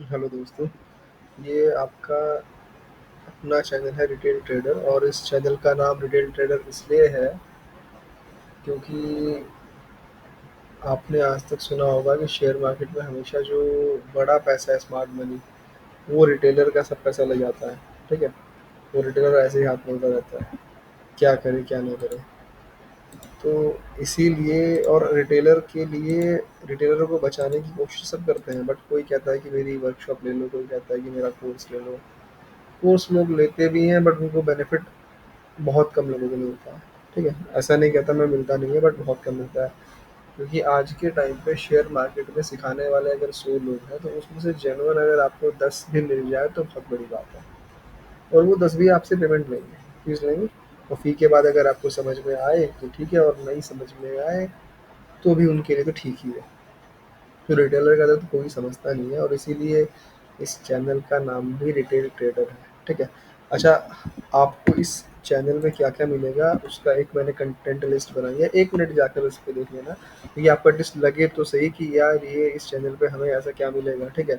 Hello दोस्तों, ये आपका अपना चैनल है रिटेल ट्रेडर और इस चैनल का नाम रिटेल ट्रेडर इसलिए है क्योंकि आपने आज तक सुना होगा कि शेयर मार्केट में हमेशा जो बड़ा पैसा है स्मार्ट मनी वो रिटेलर का सब पैसा ले जाता है। ठीक है, वो रिटेलर ऐसे ही हाथ मिलता रहता है, क्या करे क्या नहीं करे। तो इसीलिए और रिटेलर के लिए रिटेलरों को बचाने की कोशिश सब करते हैं, बट कोई कहता है कि मेरी वर्कशॉप ले लो, कोई कहता है कि मेरा कोर्स ले लो। कोर्स लोग लेते भी हैं बट उनको बेनिफिट बहुत कम लोगों को मिलता है। ठीक है, ऐसा नहीं कहता मैं मिलता नहीं है, बट बहुत कम मिलता है। क्योंकि आज के टाइम पे शेयर मार्केट में सिखाने वाले अगर 100 लोग हैं तो उसमें से जेन्युइन अगर आपको 10 भी मिल जाए तो बहुत बड़ी बात है। और वो 10 भी आपसे पेमेंट लेंगे, फीस लेंगे। और फी के बाद अगर आपको समझ में आए तो ठीक है, और नहीं समझ में आए तो भी उनके लिए तो ठीक ही है। तो रिटेलर का तो कोई समझता नहीं है, और इसीलिए इस चैनल का नाम भी रिटेल ट्रेडर है। ठीक है। अच्छा, आपको इस चैनल में क्या क्या मिलेगा उसका एक मैंने कंटेंट लिस्ट बनाई है, 1 मिनट जाकर उस पर देख लेना। क्योंकि आपको एटलीस्ट लगे तो सही कि यार ये इस चैनल पे हमें ऐसा क्या मिलेगा। ठीक है,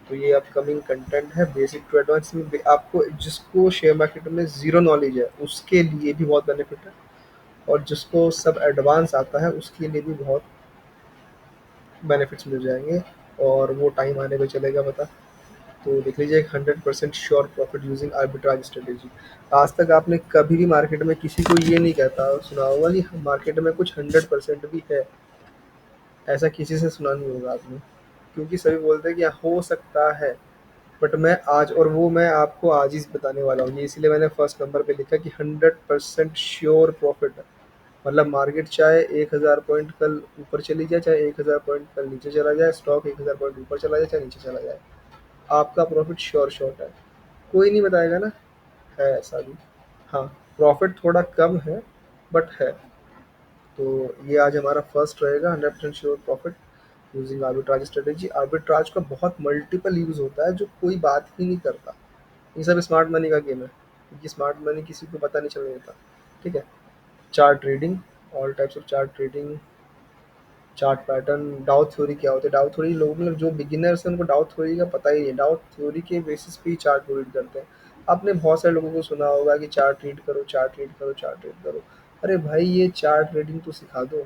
तो ये अपकमिंग कंटेंट है बेसिक टू एडवांस में। आपको जिसको शेयर मार्केट में ज़ीरो नॉलेज है उसके लिए भी बहुत बेनिफिट है, और जिसको सब एडवांस आता है उसके लिए भी बहुत बेनिफिट्स मिल जाएंगे। और वो टाइम आने पे चलेगा पता। तो देख लीजिए, एक 100% sure profit using arbitrage strategy. आज तक आपने कभी भी मार्केट में किसी को ये नहीं कहता सुना होगा कि मार्केट में कुछ 100% भी है। ऐसा किसी से सुना नहीं होगा आपने, क्योंकि सभी बोलते हैं कि हाँ, हो सकता है। बट मैं आज, और वो मैं आपको आज ही बताने वाला हूँ, ये इसलिए मैंने फर्स्ट नंबर पे लिखा कि 100% श्योर प्रॉफिट है। मतलब मार्केट चाहे 1000 पॉइंट कल ऊपर चली जाए, चाहे 1000 पॉइंट कल नीचे चला जाए, स्टॉक 1000 पॉइंट ऊपर चला जाए चाहे नीचे चला जाए, आपका प्रॉफिट श्योर शॉट है। कोई नहीं बताएगा ना, है ऐसा भी। हाँ, प्रॉफिट थोड़ा कम है बट है। तो ये आज हमारा फर्स्ट रहेगा, 100% sure profit using arbitrage strategy. Arbitrage का बहुत मल्टीपल यूज होता है जो कोई बात ही नहीं करता। ये सब स्मार्ट मनी का गेम है, क्योंकि स्मार्ट मनी किसी को पता नहीं चलने देता। ठीक है। Chart trading, all types of chart trading, chart pattern, डाउ थ्योरी क्या होता है। डाउ थ्योरी लोग, मतलब जो बिगिनर्स हैं उनको डाउ थ्योरी का पता ही है। डाउ थ्योरी के बेसिस पे ही चार्ट रीड करते हैं। आपने बहुत सारे लोगों को सुना होगा कि चार्ट रीड करो, चार्ट रीड करो, चार्ट रीड करो। अरे भाई, ये चार्ट रीडिंग तो सिखा दो।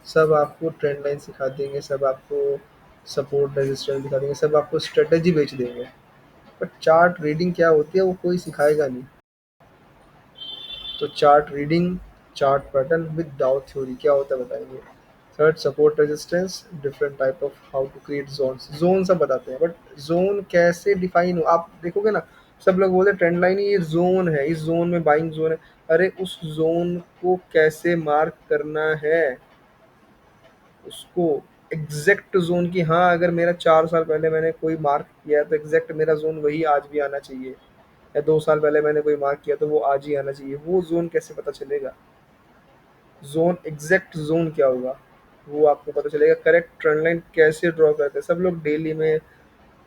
सब आपको ट्रेंड लाइन सिखा देंगे, सब आपको सपोर्ट रेजिस्टेंस दिखा देंगे, सब आपको स्ट्रेटेजी बेच देंगे। बट चार्ट रीडिंग क्या होती है वो कोई सिखाएगा नहीं। तो chart reading, chart pattern with Dow theory क्या होता है बताएंगे। Third, support resistance, different type of how to create zones. Zone सब बताते हैं, बट जोन कैसे डिफाइन हो आप देखोगे ना। सब लोग बोलते हैं ट्रेंड लाइन ये जोन है, इस जोन में बाइंग जोन है। अरे उस जोन को कैसे मार्क करना है, उसको एग्जैक्ट जोन की। हाँ, अगर मेरा 4 साल पहले मैंने कोई मार्क किया है तो एग्जैक्ट मेरा जोन वही आज भी आना चाहिए, या 2 साल पहले मैंने कोई मार्क किया तो वो आज ही आना चाहिए। वो जोन कैसे पता चलेगा। जोन, एग्जैक्ट जोन क्या होगा वो आपको पता चलेगा। करेक्ट ट्रेंड लाइन कैसे ड्रॉ करते हैं सब लोग डेली में,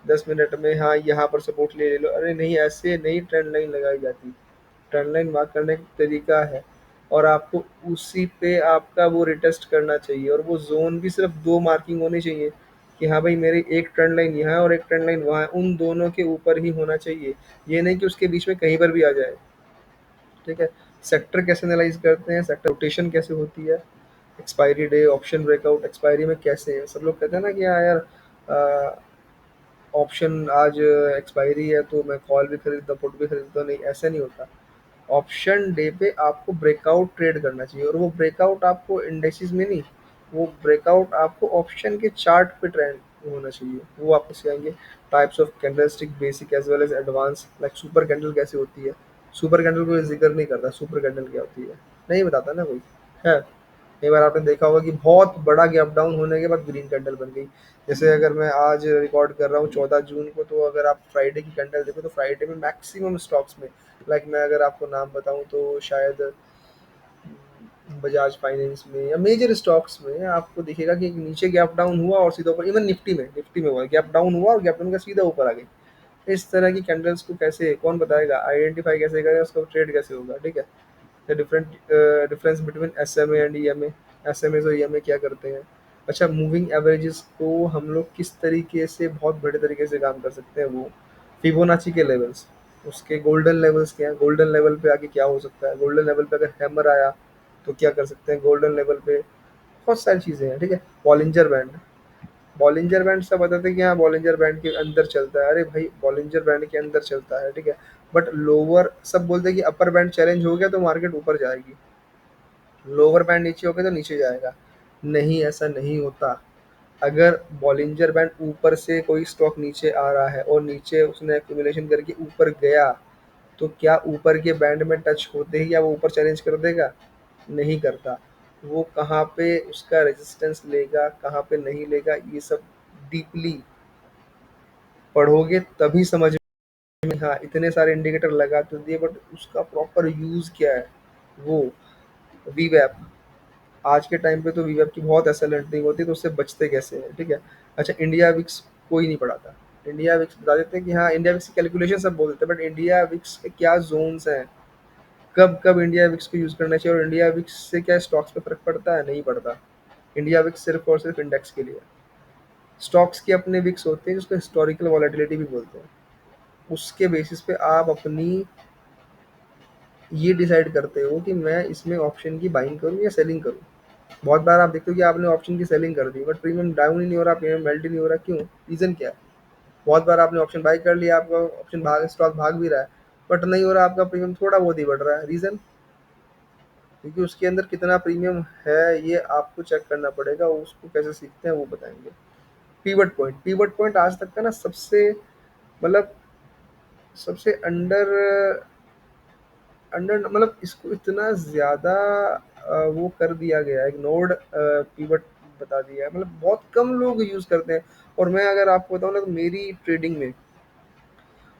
10 मिनट में। हाँ, यहाँ पर सपोर्ट ले लो, अरे नहीं, ऐसे नहीं ट्रेंड लाइन लगाई जाती। ट्रेंड लाइन मार्क करने का तरीका है, और आपको उसी पे आपका वो रिटेस्ट करना चाहिए। और वो जोन भी सिर्फ दो मार्किंग होनी चाहिए कि हाँ भाई, मेरी एक ट्रेंड लाइन यहाँ है और एक ट्रेंड लाइन वहाँ है, उन दोनों के ऊपर ही होना चाहिए। ये नहीं कि उसके बीच में कहीं पर भी आ जाए। ठीक है। सेक्टर कैसे एनालाइज करते हैं, सेक्टर रोटेशन कैसे होती है, expiry day, option breakout expiry में कैसे है। सब लोग कहते हैं ना कि हाँ यार, ऑप्शन आज एक्सपायरी है तो मैं कॉल भी खरीदता हूँ, पुट भी खरीदता हूँ। नहीं, ऐसा नहीं होता। ऑप्शन डे पे आपको ब्रेकआउट ट्रेड करना चाहिए, और वो ब्रेकआउट आपको इंडेक्सेस में नहीं, वो ब्रेकआउट आपको ऑप्शन के चार्ट पे ट्रेंड होना चाहिए। वो आपको सिखाएंगे। Types of candlestick, basic as well as advance. Like super candle कैसे होती है। सुपर कैंडल कोई जिक्र नहीं करता, सुपर कैंडल क्या होती है नहीं बताता ना कोई, है। कई बार आपने देखा होगा कि बहुत बड़ा गैप डाउन होने के बाद ग्रीन कैंडल बन गई। जैसे अगर मैं आज रिकॉर्ड कर रहा हूँ 14 जून को, तो अगर आप फ्राइडे की कैंडल देखो तो फ्राइडे में मैक्सिमम स्टॉक्स में, लाइक मैं अगर आपको नाम बताऊं तो शायद बजाज फाइनेंस में या मेजर स्टॉक्स में आपको दिखेगा कि एक नीचे गैप डाउन हुआ और सीधा ऊपर। इवन निफ्टी में हुआ, गैप डाउन हुआ और गैप डाउन का सीधा ऊपर आ गई। इस तरह की कैंडल्स को कैसे कौन बताएगा, आइडेंटिफाई कैसे करेगा, उसका ट्रेड कैसे होगा। ठीक है। The different difference between S M A and E M A. S M A और ई एम ए क्या करते हैं। अच्छा, मूविंग एवरेजेस को हम लोग किस तरीके से बहुत बड़े तरीके से काम कर सकते हैं, वो फिबोनाची के लेवल्स, उसके गोल्डन लेवल्स क्या है, गोल्डन लेवल पे आके क्या हो सकता है, गोल्डन लेवल पे अगर हैमर आया तो क्या कर सकते हैं गोल्डन लेवल पे, बहुत सारी चीज़ें हैं, ठीक है। बॉलिंजर बैंड, बॉलिंजर बैंड सब बताते हैं कि हाँ बॉलिंजर बैंड के अंदर चलता है, अरे भाई बॉलिंजर बैंड के अंदर चलता है, ठीक है। बट लोअर सब बोलते हैं कि अपर बैंड चैलेंज हो गया तो मार्केट ऊपर जाएगी, लोअर बैंड नीचे हो गया तो नीचे जाएगा। नहीं, ऐसा नहीं होता। अगर बॉलिंजर बैंड ऊपर से कोई स्टॉक नीचे आ रहा है और नीचे उसने एक्यूमुलेशन करके ऊपर गया, तो क्या ऊपर के बैंड में टच होते ही क्या वो ऊपर चैलेंज कर देगा? नहीं करता। वो कहाँ पे उसका रेजिस्टेंस लेगा, कहाँ पे नहीं लेगा, ये सब डीपली पढ़ोगे तभी समझ में। हाँ, इतने सारे इंडिकेटर लगा तो दिए, बट उसका प्रॉपर यूज़ क्या है? वो वीवैप, आज के टाइम पे तो वीवैप की बहुत एसएलएंटिंग होती है, तो उससे बचते कैसे हैं, ठीक है। अच्छा, इंडिया विक्स कोई नहीं पढ़ाता। इंडिया विक्स बता देते हैं कि हाँ इंडिया विक्स की कैलकुलेशन सब बोल देते हैं, बट इंडिया विक्स के क्या जोन्स हैं, कब कब इंडिया विक्स को यूज़ करना चाहिए और इंडिया विक्स से क्या स्टॉक्स पे फ़र्क पड़ता है? नहीं पड़ता। इंडिया विक्स सिर्फ़ और सिर्फ़ इंडेक्स के लिए है। स्टॉक्स के अपने विक्स होते हैं जिसको हिस्टोरिकल वॉलेटिलिटी भी बोलते हैं। उसके बेसिस पे आप अपनी ये डिसाइड करते हो कि मैं इसमें ऑप्शन की बाइंग करूँ या सेलिंग करूँ। बहुत बार आप देखते हो कि आपने ऑप्शन की सेलिंग कर दी, बट प्रीमियम डाउन ही नहीं हो रहा, प्रीमियम मेल्ट ही नहीं हो रहा, क्यों? रीज़न क्या है? बहुत बार आपने ऑप्शन बाय कर लिया, आपका ऑप्शन भाग स्टॉक भाग भी रहा है, बट नहीं हो रहा, आपका प्रीमियम थोड़ा बहुत ही बढ़ रहा है, रीज़न? क्योंकि उसके अंदर कितना प्रीमियम है ये आपको चेक करना पड़ेगा, उसको कैसे सीखते हैं वो बताएँगे। पिवट पॉइंट, पिवट पॉइंट आज तक का ना सबसे मतलब सबसे अंडर अंडर मतलब इसको इतना ज़्यादा वो कर दिया गया है, इग्नोर्ड पिवट बता दिया है, मतलब बहुत कम लोग यूज़ करते हैं। और मैं अगर आपको बताऊँ ना, तो मेरी ट्रेडिंग में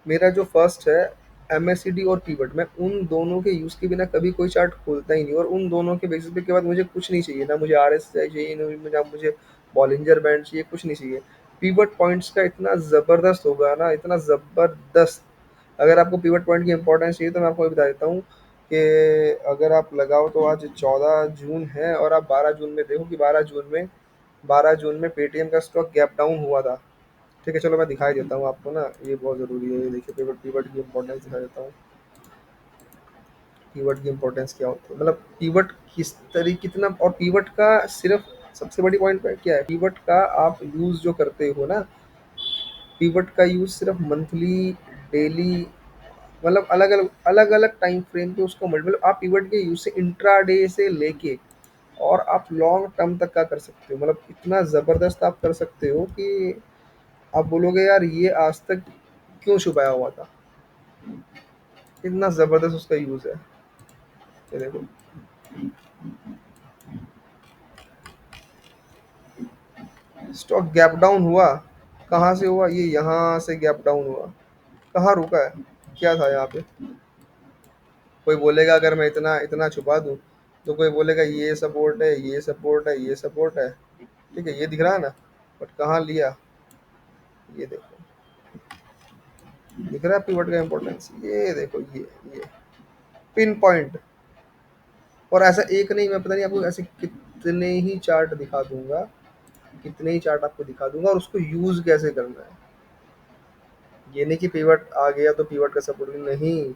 मेरा जो फर्स्ट है एमएससीडी और पीवट, मैं उन दोनों के यूज़ के बिना कभी कोई चार्ट खोलता ही नहीं, और उन दोनों के बेसिस पे के बाद मुझे कुछ नहीं चाहिए, ना मुझे आरएसआई चाहिए, ना मुझे बॉलिंजर बैंड चाहिए, कुछ नहीं चाहिए। पीवट पॉइंट्स का इतना ज़बरदस्त होगा ना, इतना ज़बरदस्त। अगर आपको पीवट पॉइंट की इंपॉर्टेंस चाहिए तो मैं आपको ये बता देता हूँ कि अगर आप लगाओ तो आज 14 जून है और आप 12 जून में देखो कि 12 जून में पेटीएम का स्टॉक गैप डाउन हुआ था, ठीक है। चलो मैं दिखाई देता हूँ आपको ना, ये बहुत ज़रूरी है, ये देखिए पिवट पिवट की इंपॉर्टेंस दिखा देता हूँ। पिवट की इंपॉर्टेंस क्या होती है, मतलब पिवट किस तरीके कितना, और पिवट का सिर्फ सबसे बड़ी पॉइंट क्या है, पिवट का आप यूज़ जो करते हो ना, पिवट का यूज़ सिर्फ मंथली, डेली, मतलब अलग अलग टाइम फ्रेम पे उसको मतलब आप पिवट के यूज़ से इंट्राडे से लेके और आप लॉन्ग टर्म तक का कर सकते हो, मतलब इतना ज़बरदस्त आप कर सकते हो कि आप बोलोगे यार ये आज तक क्यों छुपाया हुआ था, इतना ज़बरदस्त उसका यूज़ है। ये देखो, स्टॉक गैप डाउन हुआ, कहाँ से हुआ, ये यहाँ से गैप डाउन हुआ, कहाँ रुका है, क्या था यहाँ पे? कोई बोलेगा अगर मैं इतना इतना छुपा दूँ तो कोई बोलेगा ये सपोर्ट है, ये सपोर्ट है, ये सपोर्ट है, ठीक है, ये दिख रहा है ना। बट कहाँ लिया, ये देखो, दिख रहा है पिवट का इंपॉर्टेंस, ये देखो, ये पिन पॉइंट। और ऐसा एक नहीं, मैं पता नहीं आपको ऐसे कितने ही चार्ट दिखा दूंगा, कितने ही चार्ट आपको दिखा दूंगा, और उसको यूज कैसे करना है। ये नहीं कि पिवट आ गया तो पिवट का सपोर्ट नहीं,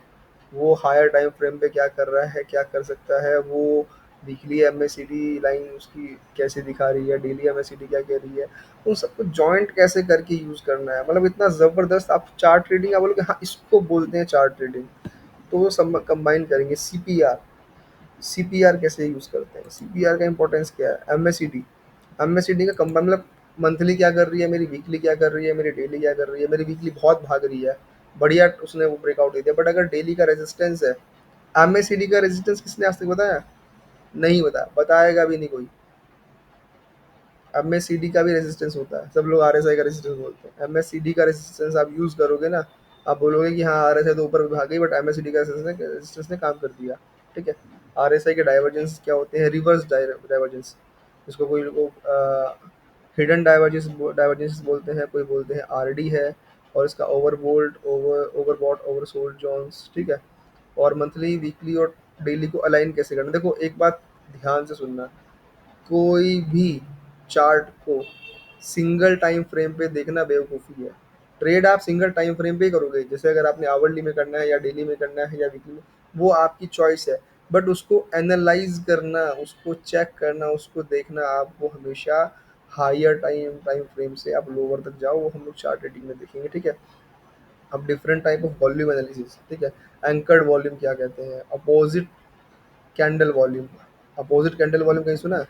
वो हायर टाइम फ्रेम पे क्या कर रहा है, क्या कर सकता है, वो वीकली एमएसीडी लाइन उसकी कैसे दिखा रही है, डेली एमएसीडी क्या कह रही है, उन सबको जॉइंट कैसे करके यूज करना है, मतलब इतना जबरदस्त। आप चार्ट ट्रेडिंग आप बोलोगे हाँ इसको बोलते हैं चार्ट ट्रेडिंग, तो वो सब कंबाइन करेंगे। सीपीआर, सीपीआर कैसे यूज करते हैं, सीपीआर का इंपॉर्टेंस क्या है, एमएसीडी, एमएसीडी का कंबाइन मतलब मंथली क्या कर रही है मेरी, वीकली क्या कर रही है मेरी, डेली क्या कर रही है मेरी, वीकली बहुत भाग रही है, बढ़िया उसने वो ब्रेकआउट दे दिया, बट अगर डेली का रेजिस्टेंस है, एमएसीडी का रेजिस्टेंस किसने आज तक बताया? नहीं बताया, बताएगा भी नहीं कोई। एमएससीडी का भी रेजिस्टेंस होता है, सब लोग आरएसआई का रेजिस्टेंस बोलते हैं, एमएससीडी का रेजिस्टेंस आप यूज करोगे ना, आप बोलोगे कि हाँ आरएसआई तो ऊपर भाग गई, बट एमएससीडी का रेजिस्टेंस ने काम कर दिया, ठीक है। आरएसआई के डाइवर्जेंस क्या होते हैं, रिवर्स डाइवर्जेंस, जिसको कोई लोग हिडन डाइवर्जेंस बोलते हैं, कोई बोलते हैं आरडी है, और इसका ओवरबोल्ट, ओवरबॉट, ओवरसोल्ड जोन्स, ठीक है। और मंथली, वीकली और डेली को अलाइन कैसे करना, देखो एक बात ध्यान से सुनना, कोई भी चार्ट को सिंगल टाइम फ्रेम पे देखना बेवकूफ़ी है। ट्रेड आप सिंगल टाइम फ्रेम पे ही करोगे, जैसे अगर आपने आवरली में करना है या डेली में करना है या वीकली में, वो आपकी चॉइस है। बट उसको एनालाइज करना, उसको चेक करना, उसको देखना, आपको हमेशा हायर टाइम टाइम फ्रेम से आप लोअर तक जाओ, वो हम लोग चार्ट रेटिंग में देखेंगे, ठीक है। अब different type of volume analysis, ठीक है। एंकर्ड वॉल्यूम क्या कहते हैं, opposite candle volume. Opposite candle volume कहीं सुना है?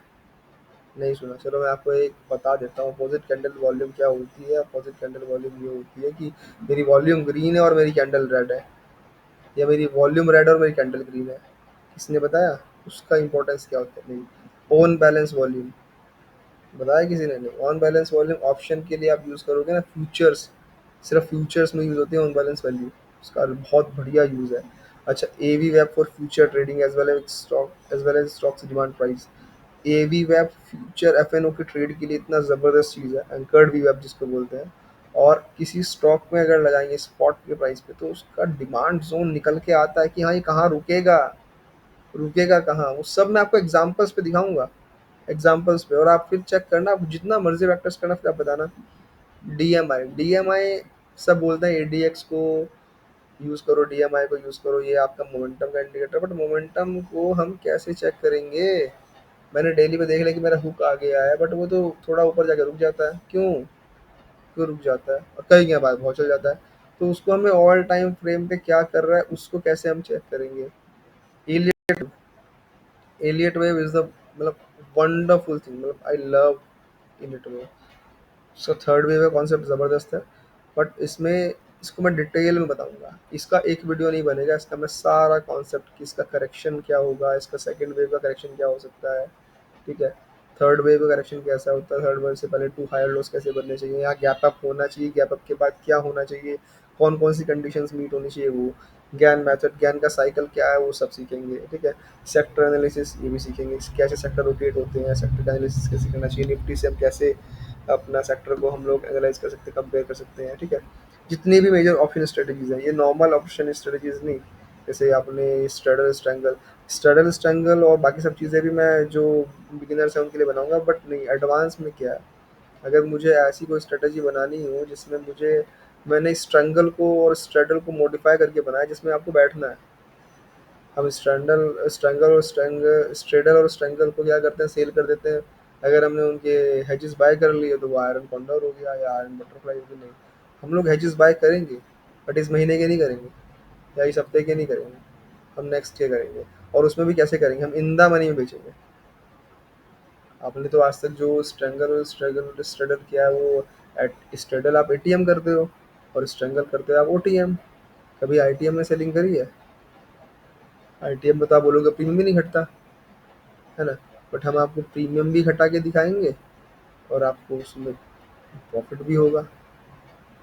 नहीं सुना, चलो मैं आपको एक बता देता हूँ अपोजिट कैंडल वॉल्यूम क्या होती है। अपोजिट कैंडल वॉल्यूम ये होती है कि मेरी वॉल्यूम ग्रीन है और मेरी कैंडल रेड है, या मेरी वॉल्यूम रेड और मेरी कैंडल ग्रीन है। किसने बताया उसका इंपॉर्टेंस क्या होता है? नहीं, ऑन बैलेंस वॉल्यूम बताया किसी ने? नहीं। ऑन बैलेंस वॉल्यूम ऑप्शन के लिए आप यूज़ करोगे ना, फ्यूचर्स, सिर्फ फ्यूचर्स में यूज़ होती है ऑन बैलेंस वैल्यू, उसका बहुत बढ़िया यूज़ है। अच्छा, AV web for future trading as well as stocks demand price. AV web future FNO के ट्रेड के लिए इतना ज़बरदस्त चीज़ है, एंकर्ड वी वेब जिसको बोलते हैं। और किसी स्टॉक में अगर लगाएंगे स्पॉट के प्राइस पे, तो उसका डिमांड जोन निकल के आता है कि हाँ ये कहाँ रुकेगा, रुकेगा कहाँ, वो सब मैं आपको एग्जांपल्स पे दिखाऊंगा, एग्जांपल्स पे। और आप फिर चेक करना, आप जितना मर्जी वेक्टर्स करना, फिर आप बताना। डीएमआई, डीएमआई सब बोलते हैं एडीएक्स को यूज़ करो, डीएमआई को यूज़ करो, ये आपका मोमेंटम का इंडिकेटर। बट मोमेंटम को हम कैसे चेक करेंगे? मैंने डेली पे देख लिया कि मेरा हुक आ गया है, बट वो तो थोड़ा ऊपर जाके रुक जाता है, क्यों? क्यों रुक जाता है और कहीं के बाद बहुत चल जाता है? तो उसको हमें ऑल टाइम फ्रेम पे क्या कर रहा है, उसको कैसे हम चेक करेंगे? Elliott, Elliott wave is the मतलब वंडरफुल थिंग, मतलब आई लव एलियट वेव। उसका थर्ड वेव का कॉन्सेप्ट ज़बरदस्त है। बट इसमें इसको मैं डिटेल में बताऊंगा, इसका एक वीडियो नहीं बनेगा, इसका मैं सारा कॉन्सेप्ट कि इसका करेक्शन क्या होगा, इसका सेकंड वेव का करेक्शन क्या हो सकता है, ठीक है। थर्ड वेव का करेक्शन कैसा होता है, थर्ड वेव से पहले टू हायर लोस कैसे बनने चाहिए, यहाँ गैप अप होना चाहिए, गैप अप के बाद क्या होना चाहिए, कौन कौन सी कंडीशंस मीट होनी चाहिए, वो ज्ञान मेथड, ज्ञान का साइकिल क्या है, वो सब सीखेंगे, ठीक है। सेक्टर एनालिसिस ये भी सीखेंगे, कैसे सेक्टर रोटेट होते हैं, सेक्टर का एनालिसिस कैसे करना चाहिए, निफ्टी से हम कैसे अपना सेक्टर को हम लोग एनालाइज कर सकते हैं, कंपेयर कर सकते हैं, ठीक है। जितनी भी मेजर ऑप्शन स्ट्रेटजीज हैं, ये नॉर्मल ऑप्शन स्ट्रेटजीज नहीं, जैसे आपने स्ट्रैडल स्ट्रैंगल, स्ट्रैडल स्ट्रैंगल और बाकी सब चीज़ें भी मैं जो बिगिनर्स हैं उनके लिए बनाऊंगा। बट नहीं, एडवांस में क्या है, अगर मुझे ऐसी कोई स्ट्रेटजी बनानी हो जिसमें मुझे, मैंने स्ट्रैंगल को और स्ट्रैडल को मॉडिफाई करके बनाया, जिसमें आपको बैठना है। हम स्ट्रेडल और स्ट्रैंगल को क्या करते हैं, सेल कर देते हैं। अगर हमने उनके हेजेस बाय कर लिए तो वो आयरन कॉन्डोर हो गया या आयरन बटरफ्लाई हो गई। नहीं, हम लोग हेजेस बाय करेंगे, बट इस महीने के नहीं करेंगे या इस हफ्ते के नहीं करेंगे, हम नेक्स्ट के करेंगे। और उसमें भी कैसे करेंगे, हम इन द मनी में बेचेंगे। आपने तो आज तक जो स्ट्रगल स्ट्रगल किया है, वो एट स्ट्रगल आप एटीएम करते हो और स्ट्रगल करते हो आप ओटीएम। कभी आईटीएम में सेलिंग करी है? आईटीएम में तो आप बोलोगे प्रीमियम भी नहीं घटता, है ना। बट हम आपको प्रीमियम भी घटा के दिखाएंगे और आपको उसमें प्रॉफिट भी होगा,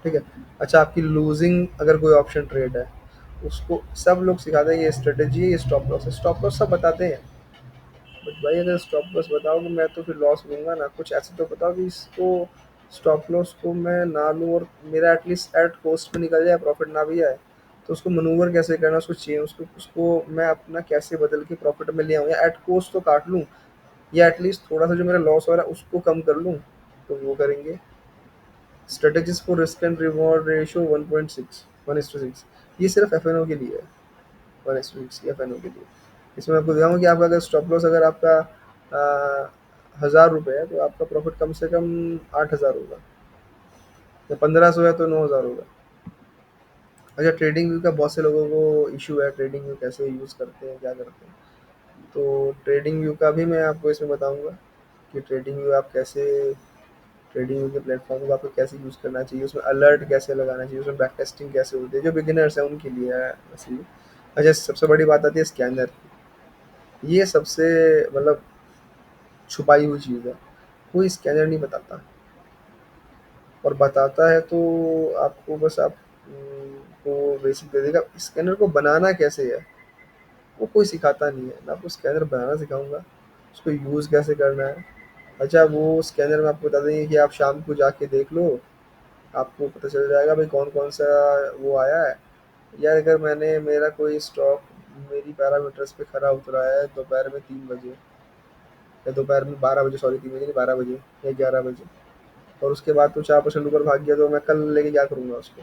ठीक है। अच्छा, आपकी लूजिंग अगर कोई ऑप्शन ट्रेड है, उसको सब लोग सिखाते हैं, ये स्ट्रेटेजी है, ये स्टॉप लॉस है, स्टॉप लॉस सब बताते हैं। बट भाई अगर स्टॉप लॉस बताओगे मैं तो फिर लॉस लूंगा ना, कुछ ऐसे तो बताओ कि इसको स्टॉप लॉस को मैं ना लूँ और मेरा एटलीस्ट एट कोस्ट में निकल जाए, प्रॉफिट ना भी आए। तो उसको मनूवर कैसे करना, उसको चेंज, उसको उसको मैं अपना कैसे बदल के प्रॉफिट में ले आऊँ, या एट कोस्ट तो काट लूँ, या एटलीस्ट थोड़ा सा जो मेरा लॉस हो रहा है उसको कम कर लूँ। तो वो करेंगे। Strategies for risk and reward ratio 1.6, 1:6, ये सिर्फ एफ के लिए है। 1:6 एफ के लिए। इसमें आपको दिखाऊंगा कि आपका अगर स्टॉप लॉस अगर आपका 1000 रुपये है, तो आपका प्रॉफिट कम से कम 8000 होगा, या 1500 है तो 9000 होगा। अच्छा, ट्रेडिंग व्यू का बहुत से लोगों को इशू है, ट्रेडिंग व्यू कैसे यूज़ करते हैं, क्या करते हैं। तो ट्रेडिंग व्यू का भी मैं आपको इसमें बताऊंगा कि ट्रेडिंग व्यू आप कैसे, ट्रेडिंग व्यू के प्लेटफॉर्म को आपको कैसे यूज़ करना चाहिए, उसमें अलर्ट कैसे लगाना चाहिए, उसमें बैक टेस्टिंग कैसे होती है, जो बिगिनर्स हैं उनके लिए है वैसे ही। अच्छा, सबसे बड़ी बात आती है स्कैनर की। ये सबसे मतलब छुपाई हुई चीज़ है, कोई स्कैनर नहीं बताता, और बताता है तो आपको बस आप को बेसिक दे देगा। स्कैनर को बनाना कैसे है वो कोई सिखाता नहीं है, मैं आपको स्कैनर बनाना सिखाऊंगा, उसको यूज़ कैसे करना है। अच्छा, वो स्कैनर में आपको बता देंगे कि आप शाम को जाके देख लो, आपको पता चल जाएगा भाई कौन कौन सा वो आया है। या अगर मैंने मेरा कोई स्टॉक मेरी पैरामीटर्स पे खरा उतरा है दोपहर में 3 बजे, या दोपहर में 12 बजे, सॉरी 3 बजे नहीं, 12 बजे या 11 बजे, और उसके बाद तो 4% ऊपर भाग गया, तो मैं कल लेके क्या करूँगा उसको?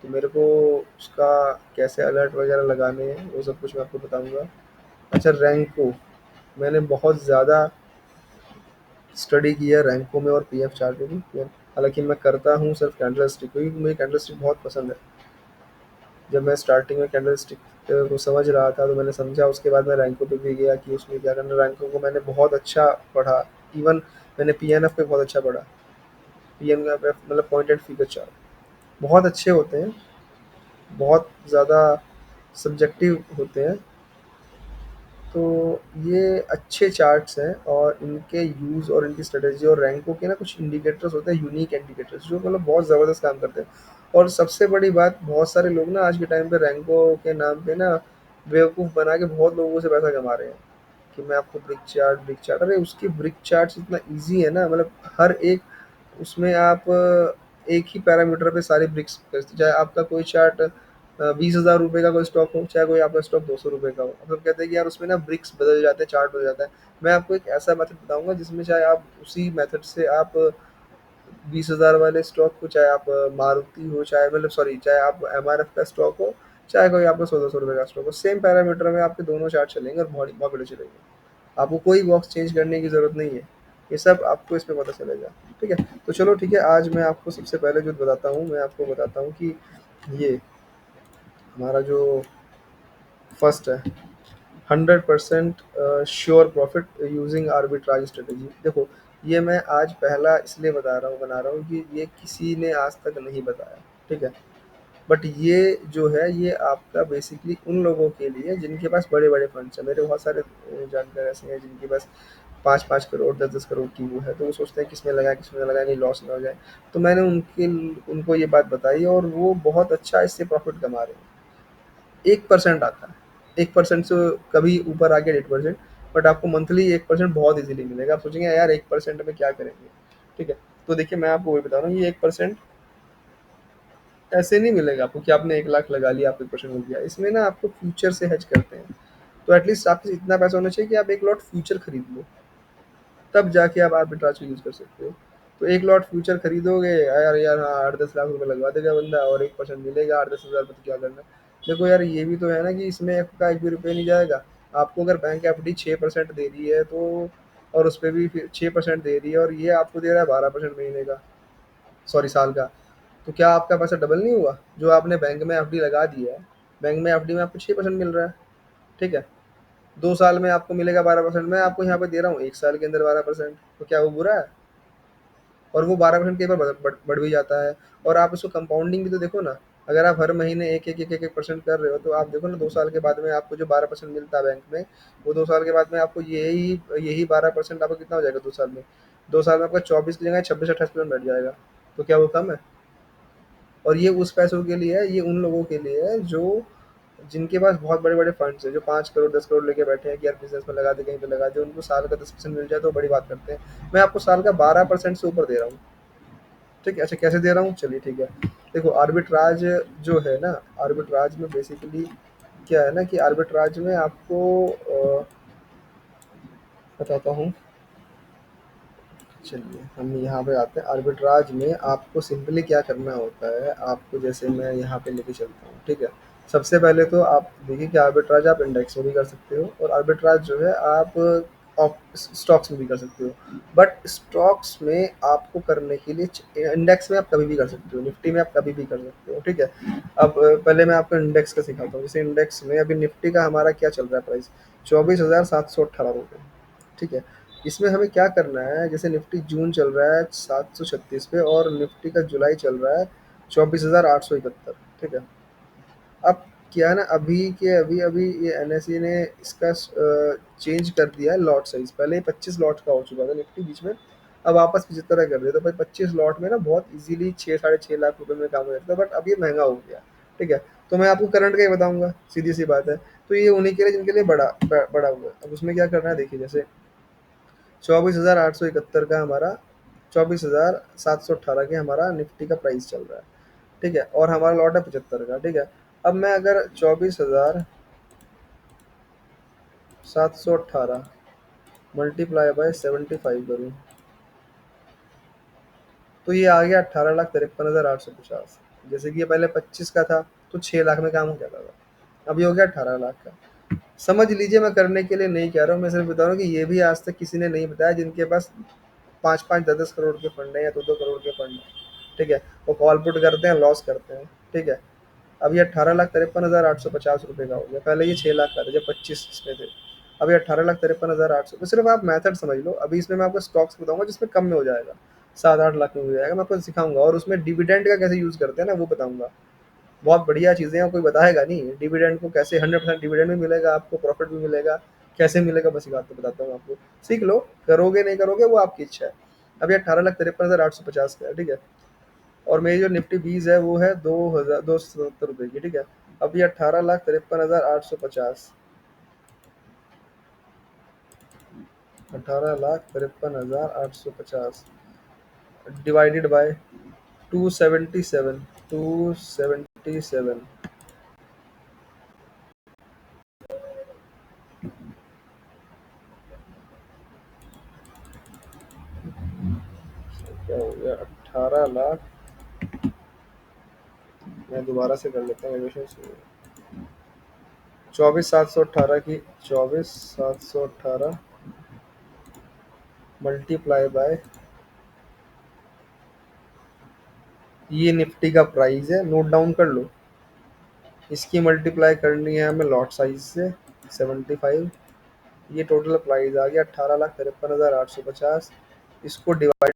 तो मेरे को उसका कैसे अलर्ट वगैरह लगाने हैं वो सब कुछ मैं आपको बताऊँगा। अच्छा, रैंको, मैंने बहुत ज़्यादा स्टडी की है रैंको में और पीएफ चार्ट में भी। हालाँकि मैं करता हूँ सिर्फ़ कैंडलस्टिक, क्योंकि मुझे कैंडलस्टिक बहुत पसंद है। जब मैं स्टार्टिंग में कैंडलस्टिक को समझ रहा था तो मैंने समझा, उसके बाद मैं रैंको पे भी गया कि उसमें क्या करना है। रैंको को मैंने बहुत अच्छा पढ़ा, इवन मैंने पीएनएफ पे बहुत अच्छा पढ़ा। पीएनएफ मतलब पॉइंट एंड फिगर चार्ट बहुत अच्छे होते हैं, बहुत ज़्यादा सब्जेक्टिव होते हैं। तो ये अच्छे चार्ट्स हैं, और इनके यूज़ और इनकी स्ट्रेटेजी और रैंकों के ना कुछ इंडिकेटर्स होते हैं, यूनिक इंडिकेटर्स, जो मतलब बहुत ज़बरदस्त काम करते हैं। और सबसे बड़ी बात, बहुत सारे लोग ना आज के टाइम पे रैंको के नाम पे ना बेवकूफ़ बना के बहुत लोगों से पैसा कमा रहे हैं कि मैं आपको ब्रिक चार्ट, अरे उसकी ब्रिक चार्ट्स इतना ईज़ी है ना, मतलब हर एक उसमें आप एक ही पैरामीटर पे सारे ब्रिक्स, चाहे आपका कोई चार्ट 20,000 रुपये का कोई स्टॉक हो, चाहे कोई आपका स्टॉक 200 रुपये का हो, अब हम कहते हैं कि यार उसमें ना ब्रिक्स बदल जाते हैं, चार्ट बदल जाता है। मैं आपको एक ऐसा मेथड बताऊंगा जिसमें चाहे आप उसी मेथड से आप 20,000 वाले स्टॉक को, चाहे आप मारुति हो, चाहे मतलब सॉरी चाहे आप एमआरएफ का स्टॉक हो, चाहे कोई आपका 100-200 रुपये का स्टॉक हो, सेम पैरामीटर में आपके दोनों चार्ट चलेंगे और बहुत बहुत बढ़िया चलेंगे। आपको कोई बॉक्स चेंज करने की ज़रूरत नहीं है, ये सब आपको इसमें पता चलेगा। ठीक है, तो चलो ठीक है, आज मैं आपको सबसे पहले जो बताता हूँ, मैं आपको बताता हूँ कि ये हमारा जो फर्स्ट है, 100% sure profit using arbitrage strategy. देखो, ये मैं आज पहला इसलिए बना रहा हूँ कि ये किसी ने आज तक नहीं बताया। ठीक है, बट ये जो है ये आपका बेसिकली उन लोगों के लिए जिनके पास बड़े बड़े फंड्स हैं। मेरे बहुत सारे जानकार ऐसे हैं जिनके पास 5-5 करोड़ 10-10 करोड़ की वो है, तो वो सोचते हैं किसमें लगाए किसमें ना लगाए, नहीं लॉस ना हो जाए। तो मैंने उनको ये बात बताई और वो बहुत अच्छा इससे प्रॉफिट कमा रहे हैं। 1% आता है, 1% से कभी ऊपर आ गया 8%, बट आपको मंथली 1% बहुत इजीली मिलेगा। आप सोचेंगे यार 1% में क्या करेंगे। ठीक है, तो देखिए मैं आपको वही बता रहा हूँ, ये 1% ऐसे नहीं मिलेगा आपको कि आपने 1 लाख लगा लिया, आपको 1% मिल गया। इसमें ना आपको फ्यूचर से हेज करते हैं, तो एटलीस्ट आपके इतना पैसा होना चाहिए कि आप एक लॉट फ्यूचर खरीद लो, तब जाके आप आर्बिट्राज को यूज़ कर सकते हो। तो एक लॉट फ्यूचर खरीदोगे, यार यार हाँ 8-10 लाख रुपए लगवा देगा बंदा और 1% मिलेगा 8-10 हज़ार रुपये, तो क्या करना है। देखो यार, ये भी तो है ना कि इसमें आपका एक भी रुपये नहीं जाएगा। आपको अगर बैंक एफडी 6% दे रही है, तो और उस पर भी फिर 6% दे रही है, और ये आपको दे रहा है 12% महीने का, सॉरी साल का, तो क्या आपका पैसा डबल नहीं हुआ? जो आपने बैंक में एफडी लगा दी है, बैंक में एफडी में आपको 6% मिल रहा है। ठीक है, 2 साल में आपको मिलेगा 12%, मैं आपको यहाँ पे दे रहा हूँ 1 साल के अंदर 12%, तो क्या वो बुरा है? और वो 12% कई बार बढ़ भी जाता है। और आप उसको कंपाउंडिंग भी तो देखो ना, अगर आप हर महीने एक परसेंट कर रहे हो, तो आप देखो ना 2 साल के बाद में आपको जो 12% मिलता है बैंक में, वो 2 साल के बाद में आपको यही यही 12% आपको कितना हो जाएगा 2 साल में? 2 साल में आपका 24 की जगह 26-28% बैठ जाएगा। तो क्या वो कम है? और ये उस पैसों के लिए है, ये उन लोगों के लिए है जो जिनके पास बहुत बड़े-बड़े फंड्स हैं, जो 5 करोड़ 10 करोड़ लेके बैठे हैं कि यार बिज़नेस में लगा दे, कहीं पे लगा दे, उनको साल का 10% मिल जाए तो बड़ी बात करते हैं। मैं आपको साल का 12% से ऊपर दे रहा हूँ। ठीक है, अच्छा कैसे दे रहा हूँ? चलिए ठीक है। देखो आर्बिट्राज जो है ना, आर्बिट्राज में बेसिकली क्या है ना कि आर्बिट्राज में आपको बताता हूँ। चलिए हम यहाँ पे आते हैं। आर्बिट्राज में आपको सिंपली क्या करना होता है, आपको जैसे मैं यहाँ पे लेके चलता हूँ। ठीक है, सबसे पहले तो आप देखिए कि आर्बिट्राज आप इंडेक्स में भी कर सकते हो, और आर्बिट्राज जो है आप स्टॉक्स में भी कर सकते हो। बट स्टॉक्स में आपको करने के लिए इंडेक्स में आप कभी भी कर सकते हो, निफ्टी में आप कभी भी कर सकते हो। ठीक है, अब पहले मैं आपको इंडेक्स का सिखाता हूँ। जैसे इंडेक्स में अभी निफ्टी का हमारा क्या चल रहा है प्राइस, 24,718 रुपये। ठीक है, इसमें हमें क्या करना है, जैसे निफ्टी जून चल रहा है 736 पे, और निफ्टी का जुलाई चल रहा है 24,871। ठीक है, अब क्या है ना, अभी के अभी अभी ये एनएसई ने इसका चेंज कर दिया है लॉट साइज। पहले 25 लॉट का हो चुका था निफ्टी बीच में, अब वापस 75 कर दिया। तो भाई 25 लॉट में ना बहुत इजीली 6-6.5 लाख रुपए में काम हो जाता है, बट अब ये महंगा हो गया। ठीक है, तो मैं आपको करंट का ही बताऊंगा, सीधी सी बात है। तो ये उन्हीं के लिए जिनके लिए बड़ा हुआ है। अब उसमें क्या करना है, देखिए जैसे 24,871 का हमारा, 24,718 के हमारा निफ्टी का प्राइस चल रहा है। ठीक है, और हमारा लॉट है 75 का। ठीक है, अब मैं अगर 24,718 मल्टीप्लाई बाय 75 करूँ तो ये आ गया 18,53,850। जैसे कि ये पहले 25 का था तो 6 लाख में काम हो जाता था, अभी हो गया 18 लाख का। समझ लीजिए, मैं करने के लिए नहीं कह रहा हूँ, मैं सिर्फ बता रहा हूँ कि ये भी आज तक किसी ने नहीं बताया जिनके पास 5-5 10-10 करोड़ के फंड है या 2-2 करोड़ के फंड है। ठीक है, वो कॉल पुट करते हैं, लॉस करते हैं। ठीक है, अब ये 18,53,850 रुपये का हो गया। पहले ये 6 लाख का था जब 25 इसमें थे। अब ये 18,53,800। सिर्फ आप मेथड समझ लो। अभी इसमें मैं आपको स्टॉक्स बताऊंगा जिसमें कम में हो जाएगा, 7-8 लाख में हो जाएगा, मैं आपको सिखाऊंगा। और उसमें डिविडेंड का कैसे यूज़ करते हैं ना वो बताऊंगा। बहुत बढ़िया चीज़ें हैं, कोई बताएगा नहीं डिविडेंड को कैसे 100% डिविडेंड भी मिलेगा आपको, प्रॉफिट भी मिलेगा, कैसे मिलेगा बस बात तो बताता हूँ आपको। सीख लो, करोगे नहीं करोगे वो आपकी इच्छा है। अब ये 18,53,850 का है। ठीक है, और मेरी जो निफ्टी 20 है वो है 2,270 रुपये की। ठीक है, अब ये 18,53,850, 18,53,850 डिवाइडेड बाय 277, 277 क्या हो गया, 18 लाख। मैं दोबारा से कर लेता हूँ एडिशन से। 24,718 की, 24,718 मल्टीप्लाई बाय, ये निफ्टी का प्राइस है, नोट डाउन कर लो। इसकी मल्टीप्लाई करनी है हमें लॉट साइज से 75। ये टोटल प्राइस आ गया 18,53,850। इसको डिवाइड,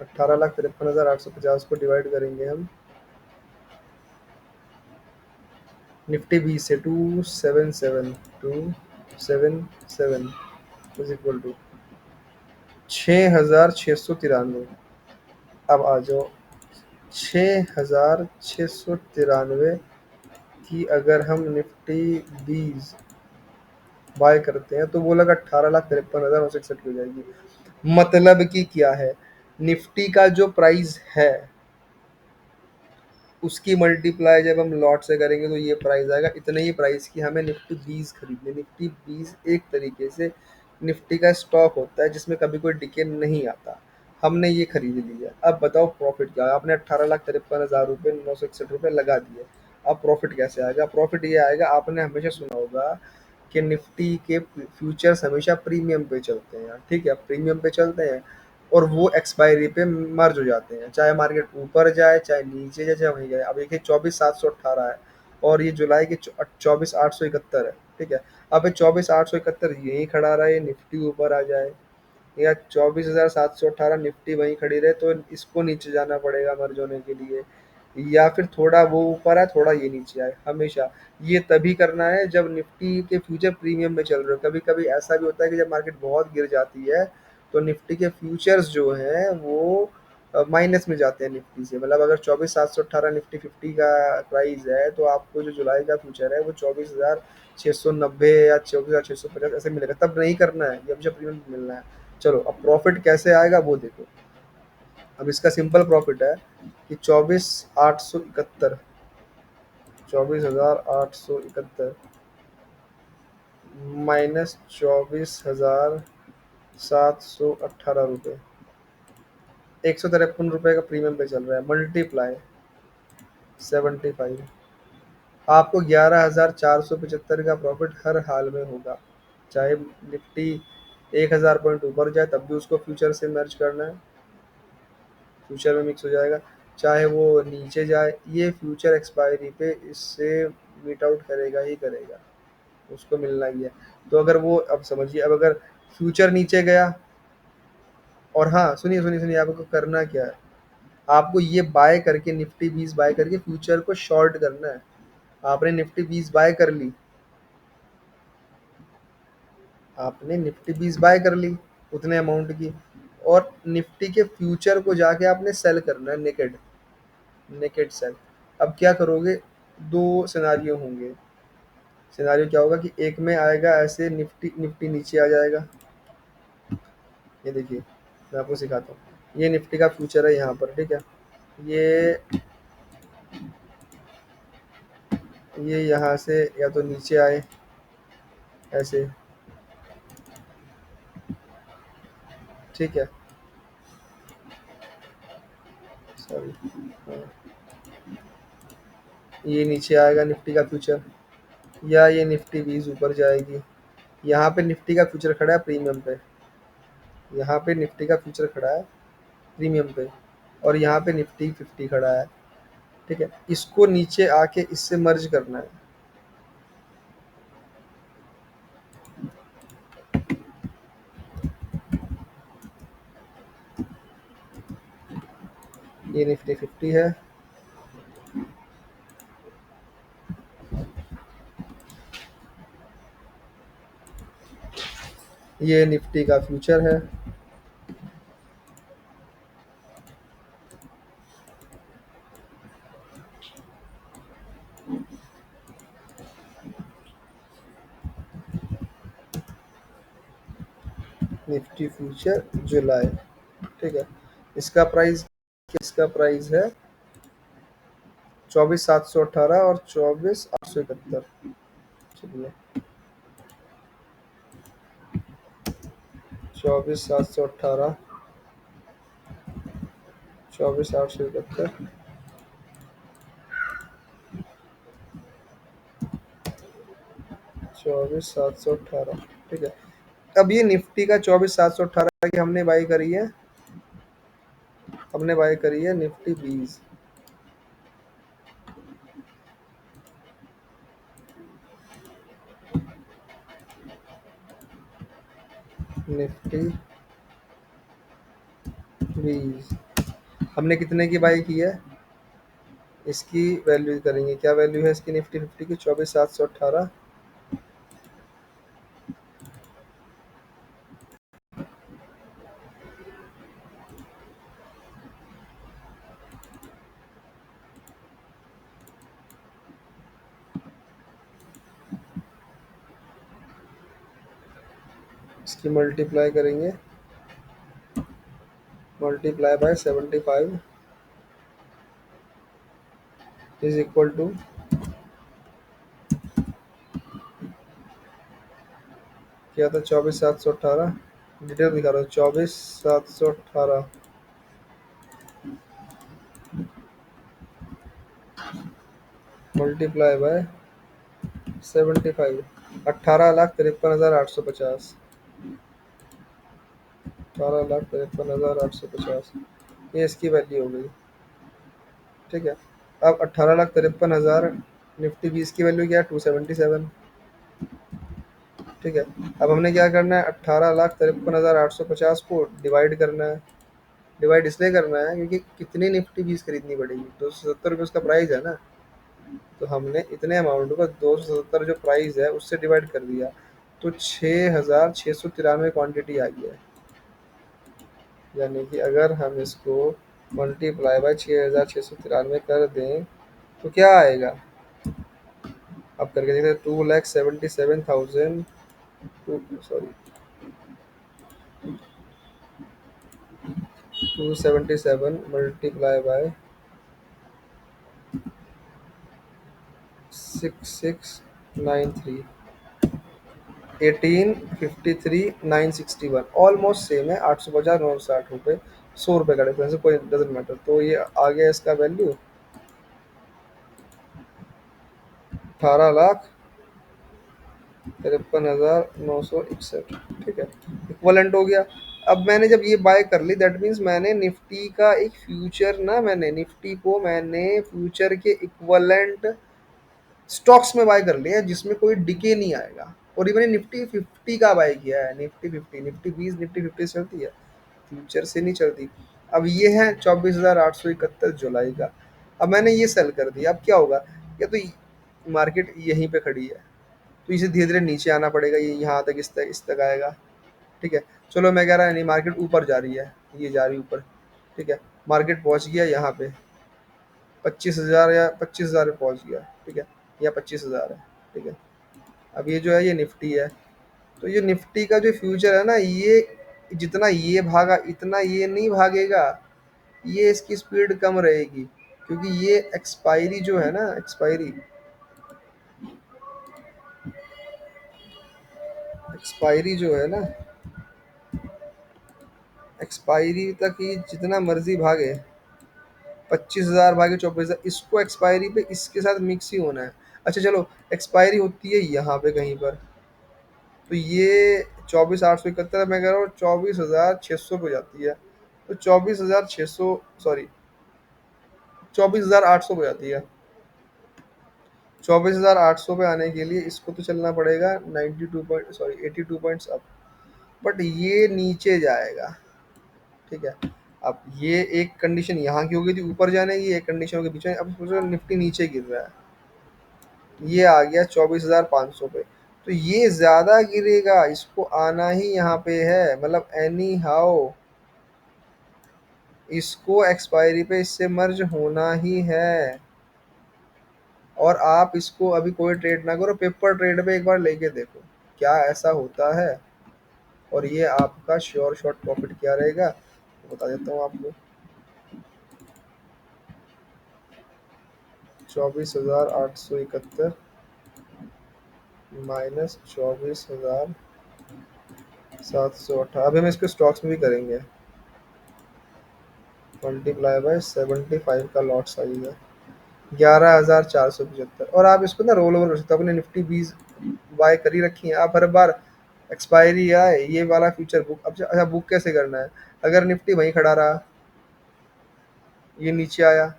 18,53,850 को डिवाइड करेंगे हम निफ्टी 20 से, 277 इज इक्वल टू 6,693। अब आ जाओ, 6,693 की अगर हम निफ्टी 20 बाय करते हैं तो वो लगा 18,53,961 की हो जाएगी। मतलब कि क्या है, निफ्टी का जो प्राइस है उसकी मल्टीप्लाई जब हम लॉट से करेंगे तो ये प्राइस आएगा। इतने ही प्राइस की हमें निफ्टी 20 खरीदनी। निफ्टी 20 एक तरीके से निफ्टी का स्टॉक होता है जिसमें कभी कोई डिके नहीं आता। हमने ये खरीद लिया। अब बताओ प्रॉफिट क्या है। आपने 18,53,961 रुपये लगा दिए। अब प्रॉफिट कैसे आएगा? प्रॉफिट ये आएगा, आपने हमेशा सुना होगा कि निफ्टी के फ्यूचर्स हमेशा प्रीमियम पे चलते हैं। ठीक है, प्रीमियम पे चलते हैं और वो एक्सपायरी पे मर्ज हो जाते हैं, चाहे मार्केट ऊपर जाए चाहे नीचे जाए चाहे वहीं जाए। अब देखिए 24,718 है और ये जुलाई के 24,871 है। ठीक है, अब ये 24,871 यहीं खड़ा रहे, निफ्टी ऊपर आ जाए, या 24,718 निफ्टी वहीं खड़ी रहे, तो इसको नीचे जाना पड़ेगा मर्ज होने के लिए, या फिर थोड़ा वो ऊपर आए थोड़ा ये नीचे आए। हमेशा ये तभी करना है जब निफ्टी के फ्यूचर प्रीमियम में चल रहे हो। कभी कभी ऐसा भी होता है कि जब मार्केट बहुत गिर जाती है तो निफ्टी के फ्यूचर्स जो हैं वो माइनस में जाते हैं निफ्टी से। मतलब अगर 24,718 निफ्टी 50 का प्राइस है तो आपको जो जुलाई का फ्यूचर है वो 24,690 या 24,650 ऐसे मिलेगा। तब नहीं करना है, जब जब प्रीमियम मिलना है। चलो अब प्रॉफिट कैसे आएगा वो देखो। अब इसका सिंपल प्रॉफिट है कि 24,871, 24,871 माइनस 24,718 रुपये, 153 रुपये का प्रीमियम पे चल रहा है, मल्टीप्लाई 75। आपको 11,475 का प्रॉफिट हर हाल में होगा। चाहे निफ्टी 1,000 पॉइंट ऊपर जाए तब भी उसको फ्यूचर से मर्ज करना है, फ्यूचर में मिक्स हो जाएगा। चाहे वो नीचे जाए, ये फ्यूचर एक्सपायरी पे इससे मीट आउट करेगा ही करेगा, उसको मिलना ही है। तो अगर वो, अब समझिए, अब अगर फ्यूचर नीचे गया, और हाँ सुनिए सुनिए सुनिए, आपको करना क्या है, आपको ये बाय करके निफ्टी 20 बाय करके फ्यूचर को शॉर्ट करना है। आपने निफ्टी 20 बाय कर ली, आपने निफ्टी 20 बाय कर ली उतने अमाउंट की, और निफ्टी के फ्यूचर को जाके आपने सेल करना है, नेकेड, नेकेड सेल। अब क्या करोगे, दो सिनारियो होंगे। सिनारियो क्या होगा कि एक में आएगा ऐसे, निफ्टी निफ्टी नीचे आ जाएगा। ये देखिए, मैं आपको सिखाता हूँ। ये निफ्टी का फ्यूचर है यहाँ पर। ठीक है, ये ये यहाँ से या तो नीचे आए ऐसे। ठीक है, सॉरी। हाँ, ये नीचे आएगा निफ्टी का फ्यूचर, या ये निफ्टी 20 ऊपर जाएगी। यहाँ पे निफ्टी का फ्यूचर खड़ा है प्रीमियम पे, यहाँ पे निफ्टी का फ्यूचर खड़ा है प्रीमियम पे, और यहाँ पे निफ्टी 50 खड़ा है। ठीक है, इसको नीचे आके इससे मर्ज करना है। ये निफ्टी 50 है, ये निफ्टी का फ्यूचर है, निफ्टी फ्यूचर जुलाई। ठीक है, इसका प्राइस, इसका प्राइस है 24,718 और 24,871। चलिए, 24,718, 24,871, 24,718। ठीक है, अब ये निफ्टी का 24,718 की हमने बाई करी है, हमने बाई करी है निफ्टी 20। निफ्टी 20 हमने कितने की बाई की है, इसकी वैल्यू करेंगे, क्या वैल्यू है इसकी निफ्टी 50 की, 24,718। इसकी मल्टीप्लाई करेंगे, multiply by 75 is equal to, क्या था, 24,718। डिटेल दिखा रहा हूँ, 24,718 मल्टीप्लाई बाय 75, 18,53,850, 18,53,850, ये इसकी वैल्यू हो गई। ठीक है, अब 18,53,000, निफ्टी 20 की वैल्यू क्या है, 277। ठीक है, अब हमने क्या करना है, 18,53,850 को डिवाइड करना है। डिवाइड इसलिए करना है क्योंकि कितनी निफ्टी 20 खरीदनी पड़ेगी, 270 रुपये उसका प्राइस है ना, तो हमने इतने अमाउंट को 270 जो प्राइस है उससे डिवाइड कर दिया, तो 6,693 क्वांटिटी आ गई है। यानी कि अगर हम इसको मल्टीप्लाई बाय 6,693 कर दें तो क्या आएगा, अब करके देखते हैं, 2,77,000, sorry 277 multiply by 6693, 18,53,961, almost same है, 850, 960 रुपये, 100 रुपये का डिफरेंस है, कोई डजेंट मैटर। तो ये आ गया इसका वैल्यू 18,53,961। ठीक है, इक्वलेंट हो गया। अब मैंने जब ये बाय कर ली, दैट मीन्स मैंने निफ्टी का एक फ्यूचर ना, मैंने निफ्टी को मैंने फ्यूचर के इक्वलेंट स्टॉक्स में बाय कर लिया है जिसमें कोई डिके नहीं आएगा। और ये मैंने निफ्टी 50 का बाय किया है, निफ्टी 50, निफ्टी 20 निफ्टी 50 से चलती है, फ्यूचर से नहीं चलती। अब ये है 24,871 जुलाई का, अब मैंने ये सेल कर दिया, अब क्या होगा, या तो मार्केट यहीं पे खड़ी है, तो इसे धीरे धीरे नीचे आना पड़ेगा, ये यहाँ तक, इस तक आएगा। ठीक है, चलो मैं कह रहा है नहीं, मार्केट ऊपर जा रही है, ये जा रही है ऊपर। ठीक है, मार्केट पहुंच गया यहाँ पे 25,000, या 25,000 पे पहुंच गया। ठीक है, या 25,000 है। ठीक है, अब ये जो है ये निफ्टी है, तो ये निफ्टी का जो फ्यूचर है ना, ये जितना ये भागा इतना ये नहीं भागेगा, ये इसकी स्पीड कम रहेगी, क्योंकि ये एक्सपायरी जो है ना, एक्सपायरी, एक्सपायरी जो है ना, एक्सपायरी तक ही जितना मर्जी भागे, 25,000 भागे 24,000, इसको एक्सपायरी पे इसके साथ मिक्स ही होना है। अच्छा चलो, एक्सपायरी होती है यहाँ पे कहीं पर, तो ये 24,871, मैं कह रहा हूँ 24,600 पे जाती है। तो 24,600, सॉरी 24,800 पे जाती है। 24,800 पे आने के लिए इसको तो चलना पड़ेगा 92 point, sorry 82 points up, but ये नीचे जाएगा। ठीक है, अब ये एक कंडीशन यहाँ की हो गई थी ऊपर जाने की, एक कंडीशन होगी पीछे। अब सोचो निफ्टी नीचे गिर रहा है, ये आ गया 24,500 पे, तो ये ज्यादा गिरेगा, इसको आना ही यहाँ पे है, मतलब एनी हाउ इसको एक्सपायरी पे इससे मर्ज होना ही है। और आप इसको अभी कोई ट्रेड ना करो, पेपर ट्रेड पे एक बार लेके देखो क्या ऐसा होता है, और ये आपका श्योर शॉट प्रॉफिट क्या रहेगा बता देता हूँ आपको। 24,871 माइनस 24,718, अभी हम इसको स्टॉक्स में भी करेंगे, मल्टीप्लाई बाय 75 का लॉट साइज है 11,475, और आप इसको ना रोल ओवर कर सकते हो, अपने निफ्टी 20 बाय करी रखी है आप, हर बार एक्सपायरी आए ये वाला फ्यूचर बुक। अब अच्छा, बुक कैसे करना है, अगर निफ्टी वहीं खड़ा रहा, ये नीचे आया,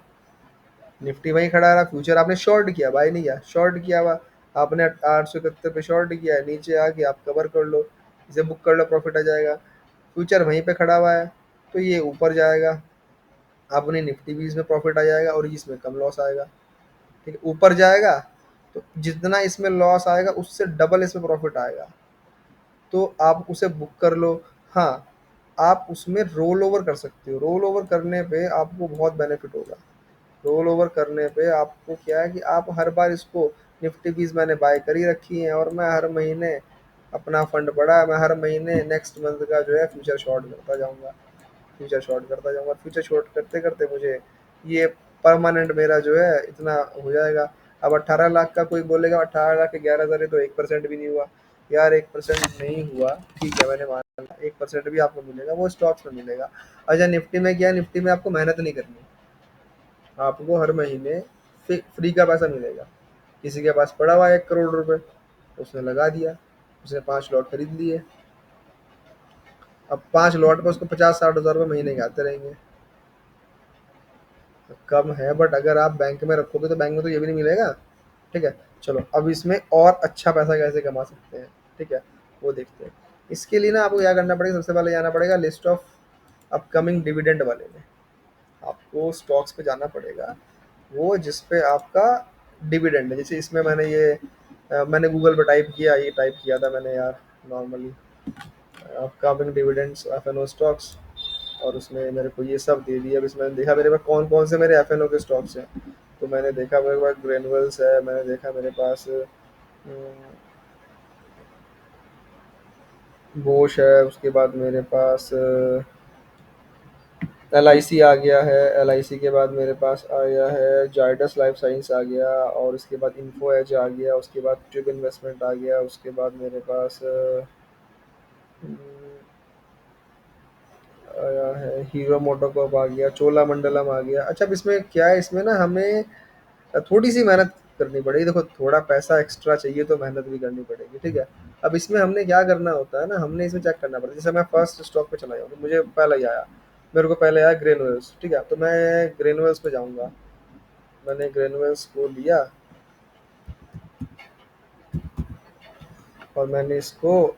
निफ्टी वहीं खड़ा रहा, फ्यूचर आपने शॉर्ट किया, बाय नहीं किया, शॉर्ट किया हुआ, आपने 871 पे शॉर्ट किया है, नीचे आके आप कवर कर लो, इसे बुक कर लो, प्रॉफिट आ जाएगा। फ्यूचर वहीं पे खड़ा हुआ है, तो ये ऊपर जाएगा, अपने निफ्टी भी इसमें प्रॉफिट आ जाएगा और इसमें कम लॉस आएगा। ठीक है, ऊपर जाएगा तो जितना इसमें लॉस आएगा उससे डबल इसमें प्रॉफिट आएगा, तो आप उसे बुक कर लो। हाँ, आप उसमें रोल ओवर कर सकते हो, रोल ओवर करने पे आपको बहुत बेनिफिट होगा। रोल ओवर करने पे आपको क्या है कि आप हर बार इसको, निफ्टी 20 मैंने बाय करी रखी है और मैं हर महीने अपना फंड बढ़ा है, मैं हर महीने नेक्स्ट मंथ का जो है फ्यूचर शॉर्ट करता जाऊंगा, फ्यूचर शॉर्ट करता जाऊंगा, फ्यूचर शॉर्ट करते करते मुझे ये परमानेंट मेरा जो है इतना हो जाएगा। अब 18 लाख का कोई बोलेगा 18 लाख के 11,000 तो 1% भी नहीं हुआ, यार 1% नहीं हुआ, ठीक है मैंने मान लिया, 1% भी आपको मिलेगा, वो स्टॉक्स में मिलेगा। अच्छा निफ्टी में क्या है, निफ्टी में आपको मेहनत नहीं करनी, आपको हर महीने फ्री का पैसा मिलेगा। किसी के पास पड़ा हुआ है 1 करोड़ रुपए, उसने लगा दिया, उसने 5 लॉट खरीद लिए, अब 5 लॉट पर उसको 50-60 हज़ार रुपये महीने के आते रहेंगे। कम है, बट अगर आप बैंक में रखोगे तो बैंक में तो ये भी नहीं मिलेगा। ठीक है, चलो अब इसमें और अच्छा पैसा कैसे कमा सकते हैं, ठीक है, वो देखते हैं। इसके लिए ना आपको क्या करना पड़ेगा, सबसे पहले जाना पड़ेगा लिस्ट ऑफ अपकमिंग डिविडेंड वाले में, आपको स्टॉक्स पे जाना पड़ेगा, वो जिस पे आपका डिविडेंड है। जैसे इसमें मैंने ये मैंने गूगल पे टाइप किया, ये टाइप किया था मैंने यार normally, upcoming dividends F N O stocks, और उसमें मेरे को ये सब दे दिया। अब इसमें मैंने देखा मेरे पास कौन कौन से मेरे एफ एन ओ के स्टॉक्स हैं, तो मैंने देखा मेरे पास ग्रेनुअल्स है, मैंने देखा मेरे पास बोश है, उसके बाद मेरे पास एल आई सी आ गया है, एल आई सी के बाद मेरे पास आया है जाइडस लाइफ साइंस आ गया, और उसके बाद इन्फो एज आ गया, उसके बाद ट्यूब इन्वेस्टमेंट आ गया, उसके बाद मेरे पास आया है हीरो मोटोकॉर्प आ गया, चोला मंडलम आ गया। अच्छा अब इसमें क्या है, इसमें ना हमें थोड़ी सी मेहनत करनी पड़ेगी, देखो थोड़ा पैसा एक्स्ट्रा चाहिए तो मेहनत भी करनी पड़ेगी। ठीक है, अब इसमें हमने क्या करना होता है ना, हमने इसमें चेक करना पड़ता है। जैसे मैं फर्स्ट स्टॉक पे चला जाऊँ तो मुझे पहले ही आया, मेरे को पहले आया ग्रेनुअल्स, ठीक है, तो मैं ग्रेनुअल्स पे जाऊंगा, मैंने ग्रेनुअल्स को लिया और मैंने इसको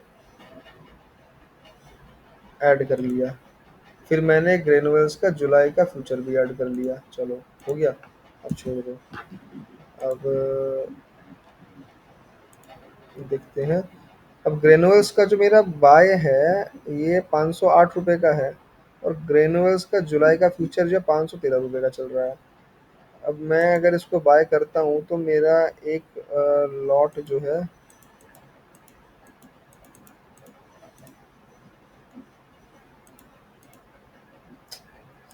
ऐड कर लिया, फिर मैंने ग्रेनुअल्स का जुलाई का फ्यूचर भी ऐड कर लिया, चलो हो गया, अब छोड़ दो। अब देखते हैं, अब ग्रेनुअल्स का जो मेरा बाय है ये 508 रुपये का है, और ग्रेनुअल्स का जुलाई का फ्यूचर जो है 513 रुपये का चल रहा है। अब मैं अगर इसको बाय करता हूँ तो मेरा एक लॉट जो है,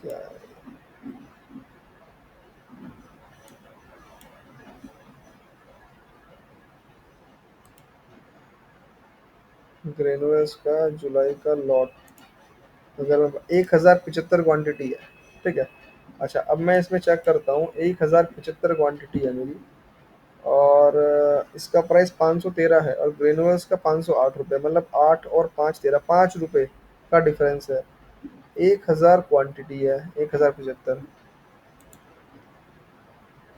क्या ग्रेनुअल्स का जुलाई का लॉट, अगर 1075 क्वांटिटी है, ठीक है। अच्छा, अब मैं इसमें चेक करता हूँ, 1075 क्वांटिटी है मेरी, और इसका प्राइस 513 है, और ग्रेनुअल्स का 508 रुपये, मतलब 8 और 5 13, 5 रुपये का डिफरेंस है। 1000 क्वांटिटी है, 1075।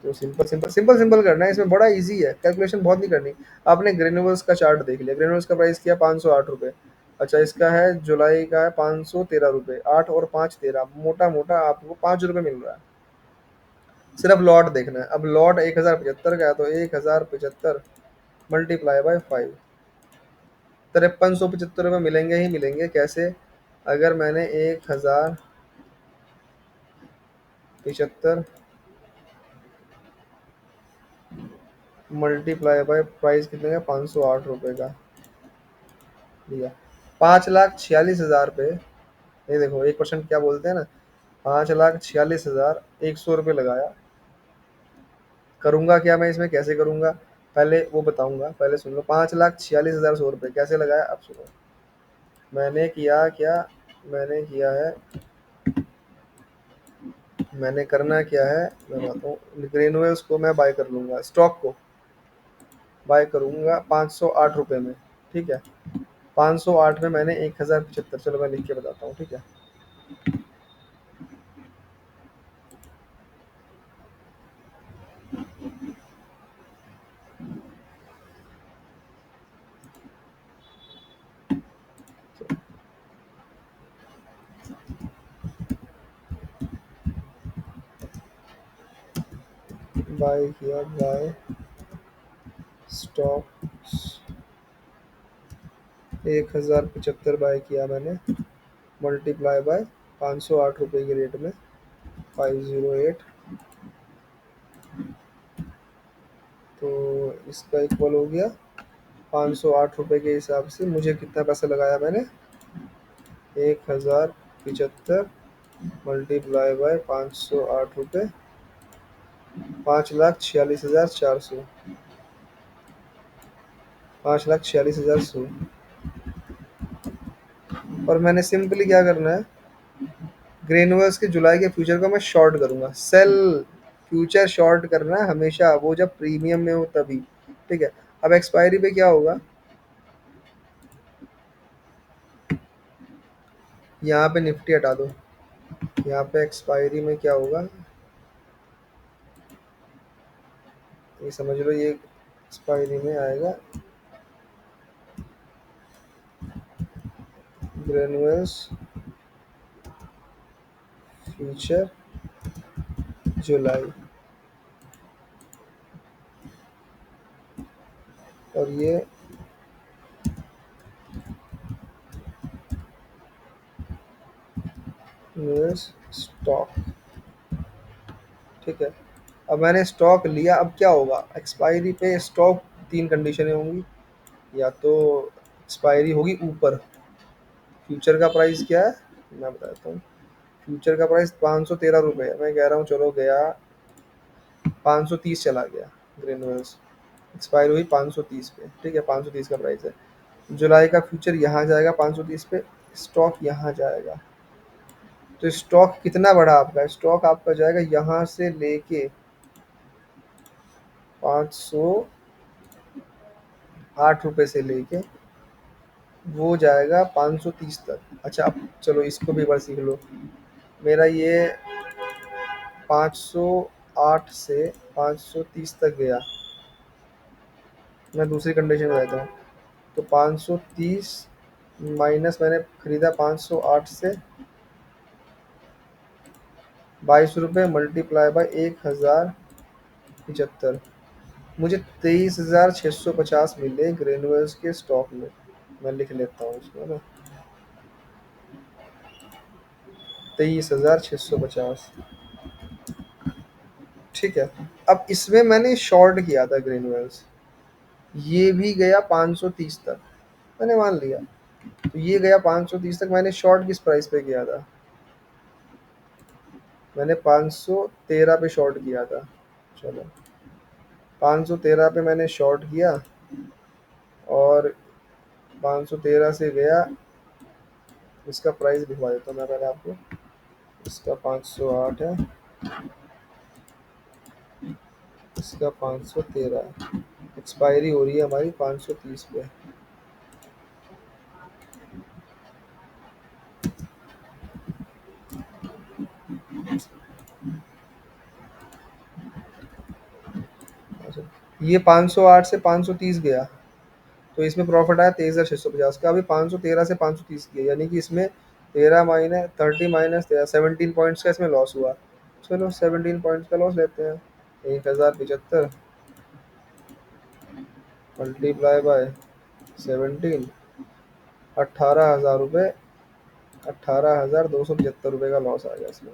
तो सिंपल सिंपल सिंपल सिंपल करना है, इसमें बड़ा इजी है, कैलकुलेशन बहुत नहीं करनी। आपने ग्रेनुअल्स का चार्ट देख लिया, ग्रेनुअल्स का प्राइस किया 508 रुपये। अच्छा, इसका है जुलाई का है 513 रुपये, 8 और 5 13, मोटा मोटा आपको 5 रुपये मिल रहा है। सिर्फ लॉट देखना है। अब लॉट 1075 का है, तो 1075 मल्टीप्लाई बाय 5, 5375 रुपये मिलेंगे ही मिलेंगे। कैसे? अगर मैंने 1075 मल्टीप्लाई बाय प्राइस कितने का, 508 रुपये का लिया, 5,46,000 पे। ये देखो 1% क्या बोलते हैं ना, 5,46,000, 100 रुपये लगाया। करूंगा क्या मैं इसमें, कैसे करूंगा, पहले वो बताऊंगा, पहले सुन लो। 5,46,100 रुपये कैसे लगाया, अब सुनो। मैंने किया क्या, मैंने किया है, मैंने करना क्या है, मैं बताता हूँ। ग्रेनुअल्स को मैं बाय कर लूंगा, स्टॉक को बाय करूंगा 508 रुपये में, ठीक है। 508 में मैंने 1075, चलो मैं लिख के बताता हूँ, ठीक है। बाय किया, बाय स्टॉक 1075 बाय किया मैंने, मल्टीप्लाई बाय 508 रुपये के रेट में, 508। तो इसका इक्वल हो गया 508 रुपये के हिसाब से मुझे कितना पैसा लगाया मैंने, 1075 मल्टीप्लाई बाय 508 रुपये, 5,46,400, 5,46,100। और मैंने सिंपली क्या करना है, ग्रेनुअल्स के जुलाई के फ्यूचर को मैं शॉर्ट करूंगा, सेल। फ्यूचर शॉर्ट करना है हमेशा, वो जब प्रीमियम में हो तभी, ठीक है। अब एक्सपायरी पे क्या होगा, यहाँ पे निफ्टी हटा दो, यहाँ पे एक्सपायरी में क्या होगा, ये समझ लो, ये एक्सपायरी में आएगा ग्रेनुअल्स फ्यूचर जुलाई, और ये न्यूज़ स्टॉक, ठीक है। अब मैंने स्टॉक लिया, अब क्या होगा एक्सपायरी पे, स्टॉक तीन कंडीशनें होंगी, या तो एक्सपायरी होगी ऊपर। फ्यूचर का प्राइस क्या है, मैं बता देता हूँ। फ्यूचर का प्राइस 513 रुपये है, मैं कह रहा हूँ चलो गया 530 चला गया, ग्रेनुअल्स एक्सपायर हुई 530 पे, ठीक है। 530 का प्राइस है, जुलाई का फ्यूचर यहाँ जाएगा 530 पे, स्टॉक यहाँ जाएगा। तो स्टॉक कितना बड़ा आपका, स्टॉक आपका जाएगा यहाँ से लेके 508 रुपये से लेके वो जाएगा 530 तक। अच्छा, अब चलो इसको भी एक बार सीख लो। मेरा ये 508 से 530 तक गया, मैं दूसरी कंडीशन में रहता हूँ। तो 530 माइनस मैंने खरीदा 508 से 22 रुपये, मल्टीप्लाई बाय 1075, मुझे 23,650 मिले ग्रेनुअल्स के स्टॉक में। मैं लिख लेता हूँ उसको ना, 23,650, ठीक है। अब इसमें मैंने शॉर्ट किया था ग्रेनुअल्स, ये भी गया 530 तक, मैंने मान लिया। तो ये गया 530 तक, मैंने शॉर्ट किस प्राइस पे किया था, मैंने 513 पे शॉर्ट किया था। चलो 513 पे मैंने शॉर्ट किया, और 513 से गया, इसका प्राइस दिखवा देता हूँ मैं पहले आपको। इसका 508 है, इसका 513 है। एक्सपायरी हो रही है हमारी 530 पे। अच्छा, ये 508 से 530 गया, तो इसमें प्रॉफिट आया 23,650 का। अभी 513 से 530 गया, यानी कि इसमें 13 माइनस 30 माइनस 17 पॉइंट्स का इसमें लॉस हुआ। चलो 17 पॉइंट्स का लॉस लेते हैं। 1075 मल्टीप्लाई बाय 17, 18,000 रुपये, 18,275 रुपये का लॉस आ गया इसमें।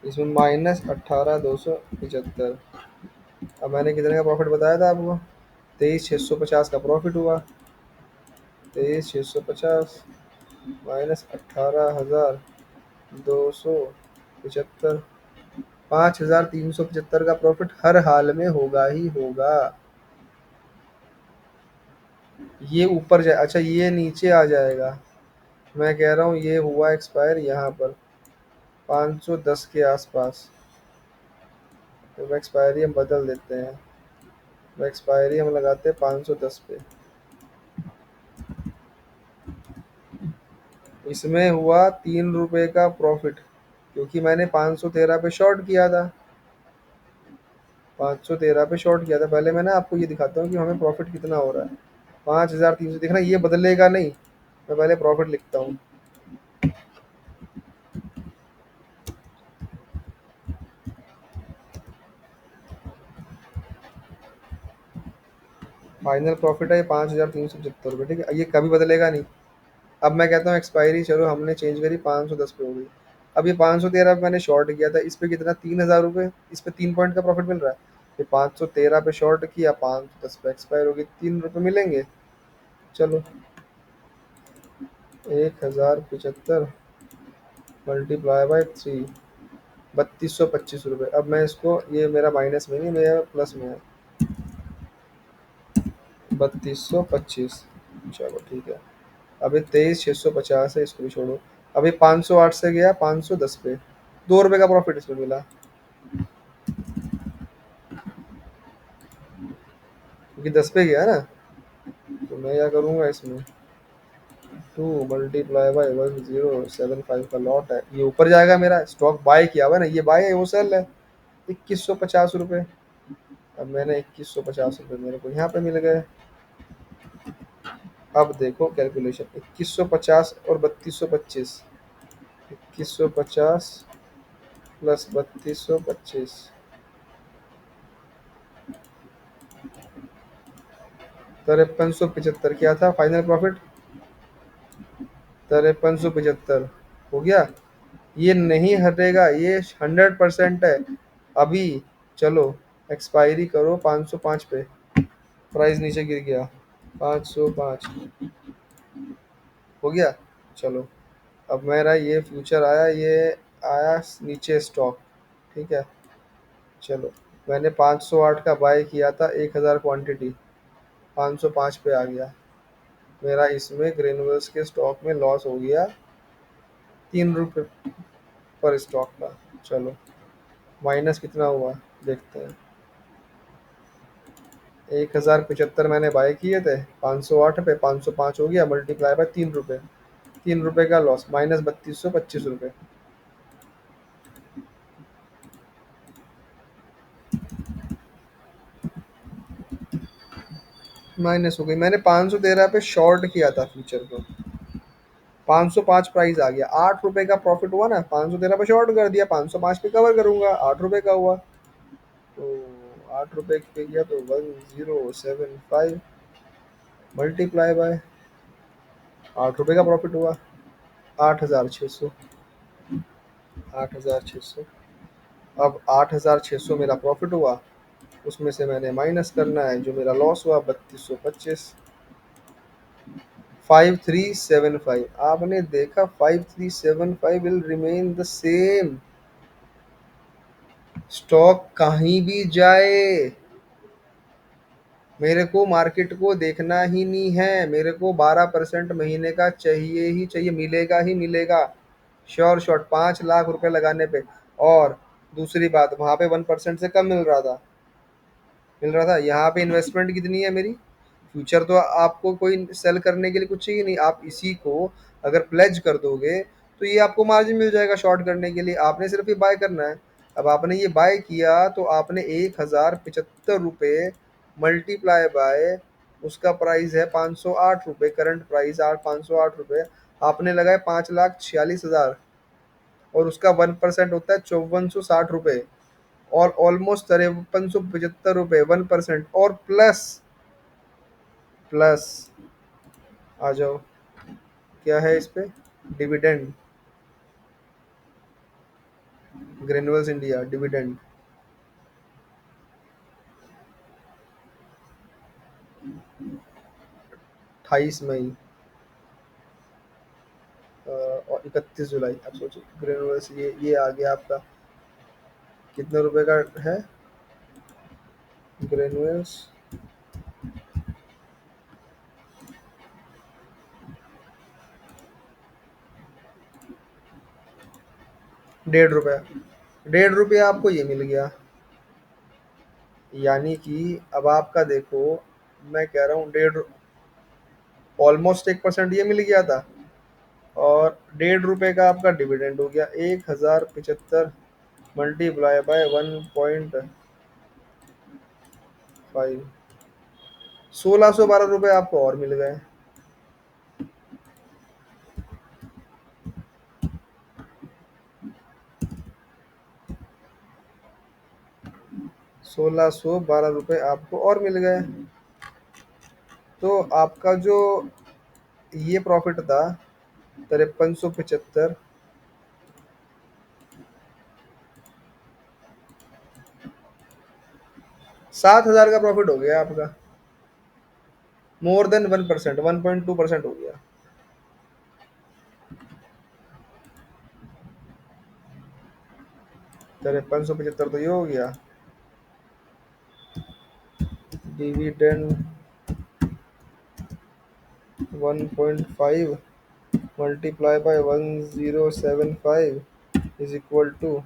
इसमें माइनस 18,275। अब मैंने कितने का प्रॉफिट बताया था आपको? 23,650 का प्रॉफिट हुआ। 23,650 माइनस 18,275, 5,375 का प्रॉफिट हर हाल में होगा ही होगा। ये ऊपर जाए, अच्छा ये नीचे आ जाएगा। मैं कह रहा हूँ ये हुआ एक्सपायर यहाँ पर 510 के आसपास। तो एक्सपायरी हम बदल देते हैं, एक्सपायरी हम लगाते हैं 510 पे। इसमें हुआ 3 रुपए का प्रॉफिट, क्योंकि मैंने 513 पे शॉर्ट किया था। 513 पे शॉर्ट किया था। पहले मैं ना आपको ये दिखाता हूँ कि हमें प्रॉफिट कितना हो रहा है। 5,300, देखना ये बदलेगा नहीं। मैं पहले प्रॉफिट लिखता हूँ। फाइनल प्रॉफिट है 5,375 रुपये, ठीक है, ये कभी बदलेगा नहीं। अब मैं कहता हूँ एक्सपायरी, चलो हमने चेंज करी 510 पे हो गई। अब ये 513 पे मैंने शॉर्ट किया था, इस पे कितना 3,000 रुपये, इस पे 3 पॉइंट का प्रॉफिट मिल रहा है। ये 513 पे शॉर्ट किया, 510 पे एक्सपायर हो गई, 3 रुपये मिलेंगे। चलो 1,075 मल्टीप्लाई बाय 3, 3225 रुपये। अब मैं इसको, ये मेरा माइनस में नहीं, मेरा प्लस में है, 3225। चलो ठीक है। अभी 23,650 है, इसको भी छोड़ो। अभी 508 से गया 510 पे, 2 रुपये का प्रॉफिट इसमें मिला, क्योंकि 10 पे गया ना। तो मैं क्या करूँगा इसमें, 2 मल्टीप्लाई बाय 1075 का लॉट है, ये ऊपर जाएगा। मेरा स्टॉक बाय किया हुआ है ना, ये बाय है वो सेल है। 2150 रुपये। अब मैंने 2150 रुपये मेरे को यहाँ पे मिल गए। अब देखो कैलकुलेशन, 2150 और 3225, 2150 प्लस 3225, 5375 क्या था फाइनल प्रॉफिट? 5375 हो गया। ये नहीं हटेगा, ये 100% है। अभी चलो एक्सपायरी करो 505 पे, प्राइस नीचे गिर गया, 505 हो गया। चलो अब मेरा ये फ्यूचर आया, ये आया नीचे स्टॉक, ठीक है। चलो मैंने 508 का बाय किया था, 1,000 क्वांटिटी, 505 पे आ गया मेरा। इसमें ग्रेनुअल्स के स्टॉक में लॉस हो गया 3 रुपये पर स्टॉक का। चलो माइनस कितना हुआ देखते हैं। 1,075 मैंने बाय किए थे, 508 पे 505 हो गया, मल्टीप्लाई बाय 3 रुपये, 3 रुपये का लॉस, माइनस 3225 रुपये। माइनस हो गई। मैंने 513 पे शॉर्ट किया था फ्यूचर को, 505 प्राइस आ गया, 8 रुपये का प्रॉफिट हुआ ना। 513 पे शॉर्ट कर दिया, 505 पे कवर करूंगा, 8 रुपये का हुआ। तो 8 रुपये पे गया तो 1075 मल्टीप्लाई बाय 8 रुपये का प्रॉफिट हुआ, 8,600, 8,600। अब 8,600 मेरा प्रॉफिट हुआ, उसमें से मैंने माइनस करना है जो मेरा लॉस हुआ 3225, 5375। आपने देखा 5375 will remain the same, stock कहीं भी जाए मेरे को मार्केट को देखना ही नहीं है, मेरे को 12% महीने का चाहिए ही चाहिए, मिलेगा ही मिलेगा। श्योर शॉट 5 लाख रुपए लगाने पे। और दूसरी बात, वहां पे 1% से कम मिल रहा था। यहाँ पे इन्वेस्टमेंट कितनी है मेरी? फ्यूचर तो आपको कोई सेल करने के लिए कुछ चाहिए नहीं, आप इसी को अगर प्लेज कर दोगे तो ये आपको मार्जिन मिल जाएगा शॉर्ट करने के लिए, आपने सिर्फ ये बाय करना है। अब आपने ये बाय किया तो आपने 1075 रुपये मल्टीप्लाई बाय, उसका प्राइस है 508 रुपये, करंट प्राइस 508 रुपये, आपने लगाए 5,46,000, और उसका 1% होता है 5460 रुपये, और ऑलमोस्ट 5375 रुपये 1%, और प्लस प्लस आ जाओ, क्या है इस पे? Dividend, granules India dividend. 28 मई और 31 जुलाई, अब सोचो ग्रेन्यूल्स, ये आ गया आपका, कितने रुपए का है ग्रेन्यूल्स? 1.5 रुपया, 1.5 रुपया आपको ये मिल गया। यानी कि अब आपका देखो, मैं कह रहा हूँ 1.5, ऑलमोस्ट 1% ये मिल गया था, और 1.5 रुपए का आपका डिविडेंड हो गया। 1075 मल्टीप्लाई बाय 1.5, 1612 रुपये आपको और मिल गए। 1612 रुपये आपको और मिल गए। तो आपका जो ये प्रॉफिट था 5375, 7,000 का प्रॉफिट हो गया आपका। मोर देन 1%, 1.2% हो गया। 5375 तो ये हो गया dividend. 1.5 multiply by 1075 is equal to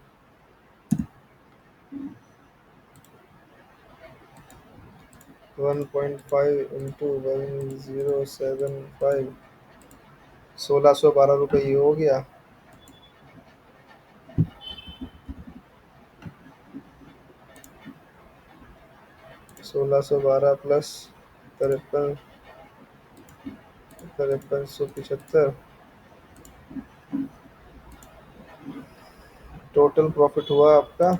1.5 into 1075, 1612 रुपये ये हो गया। 1612 प्लस 5375, टोटल प्रॉफिट हुआ आपका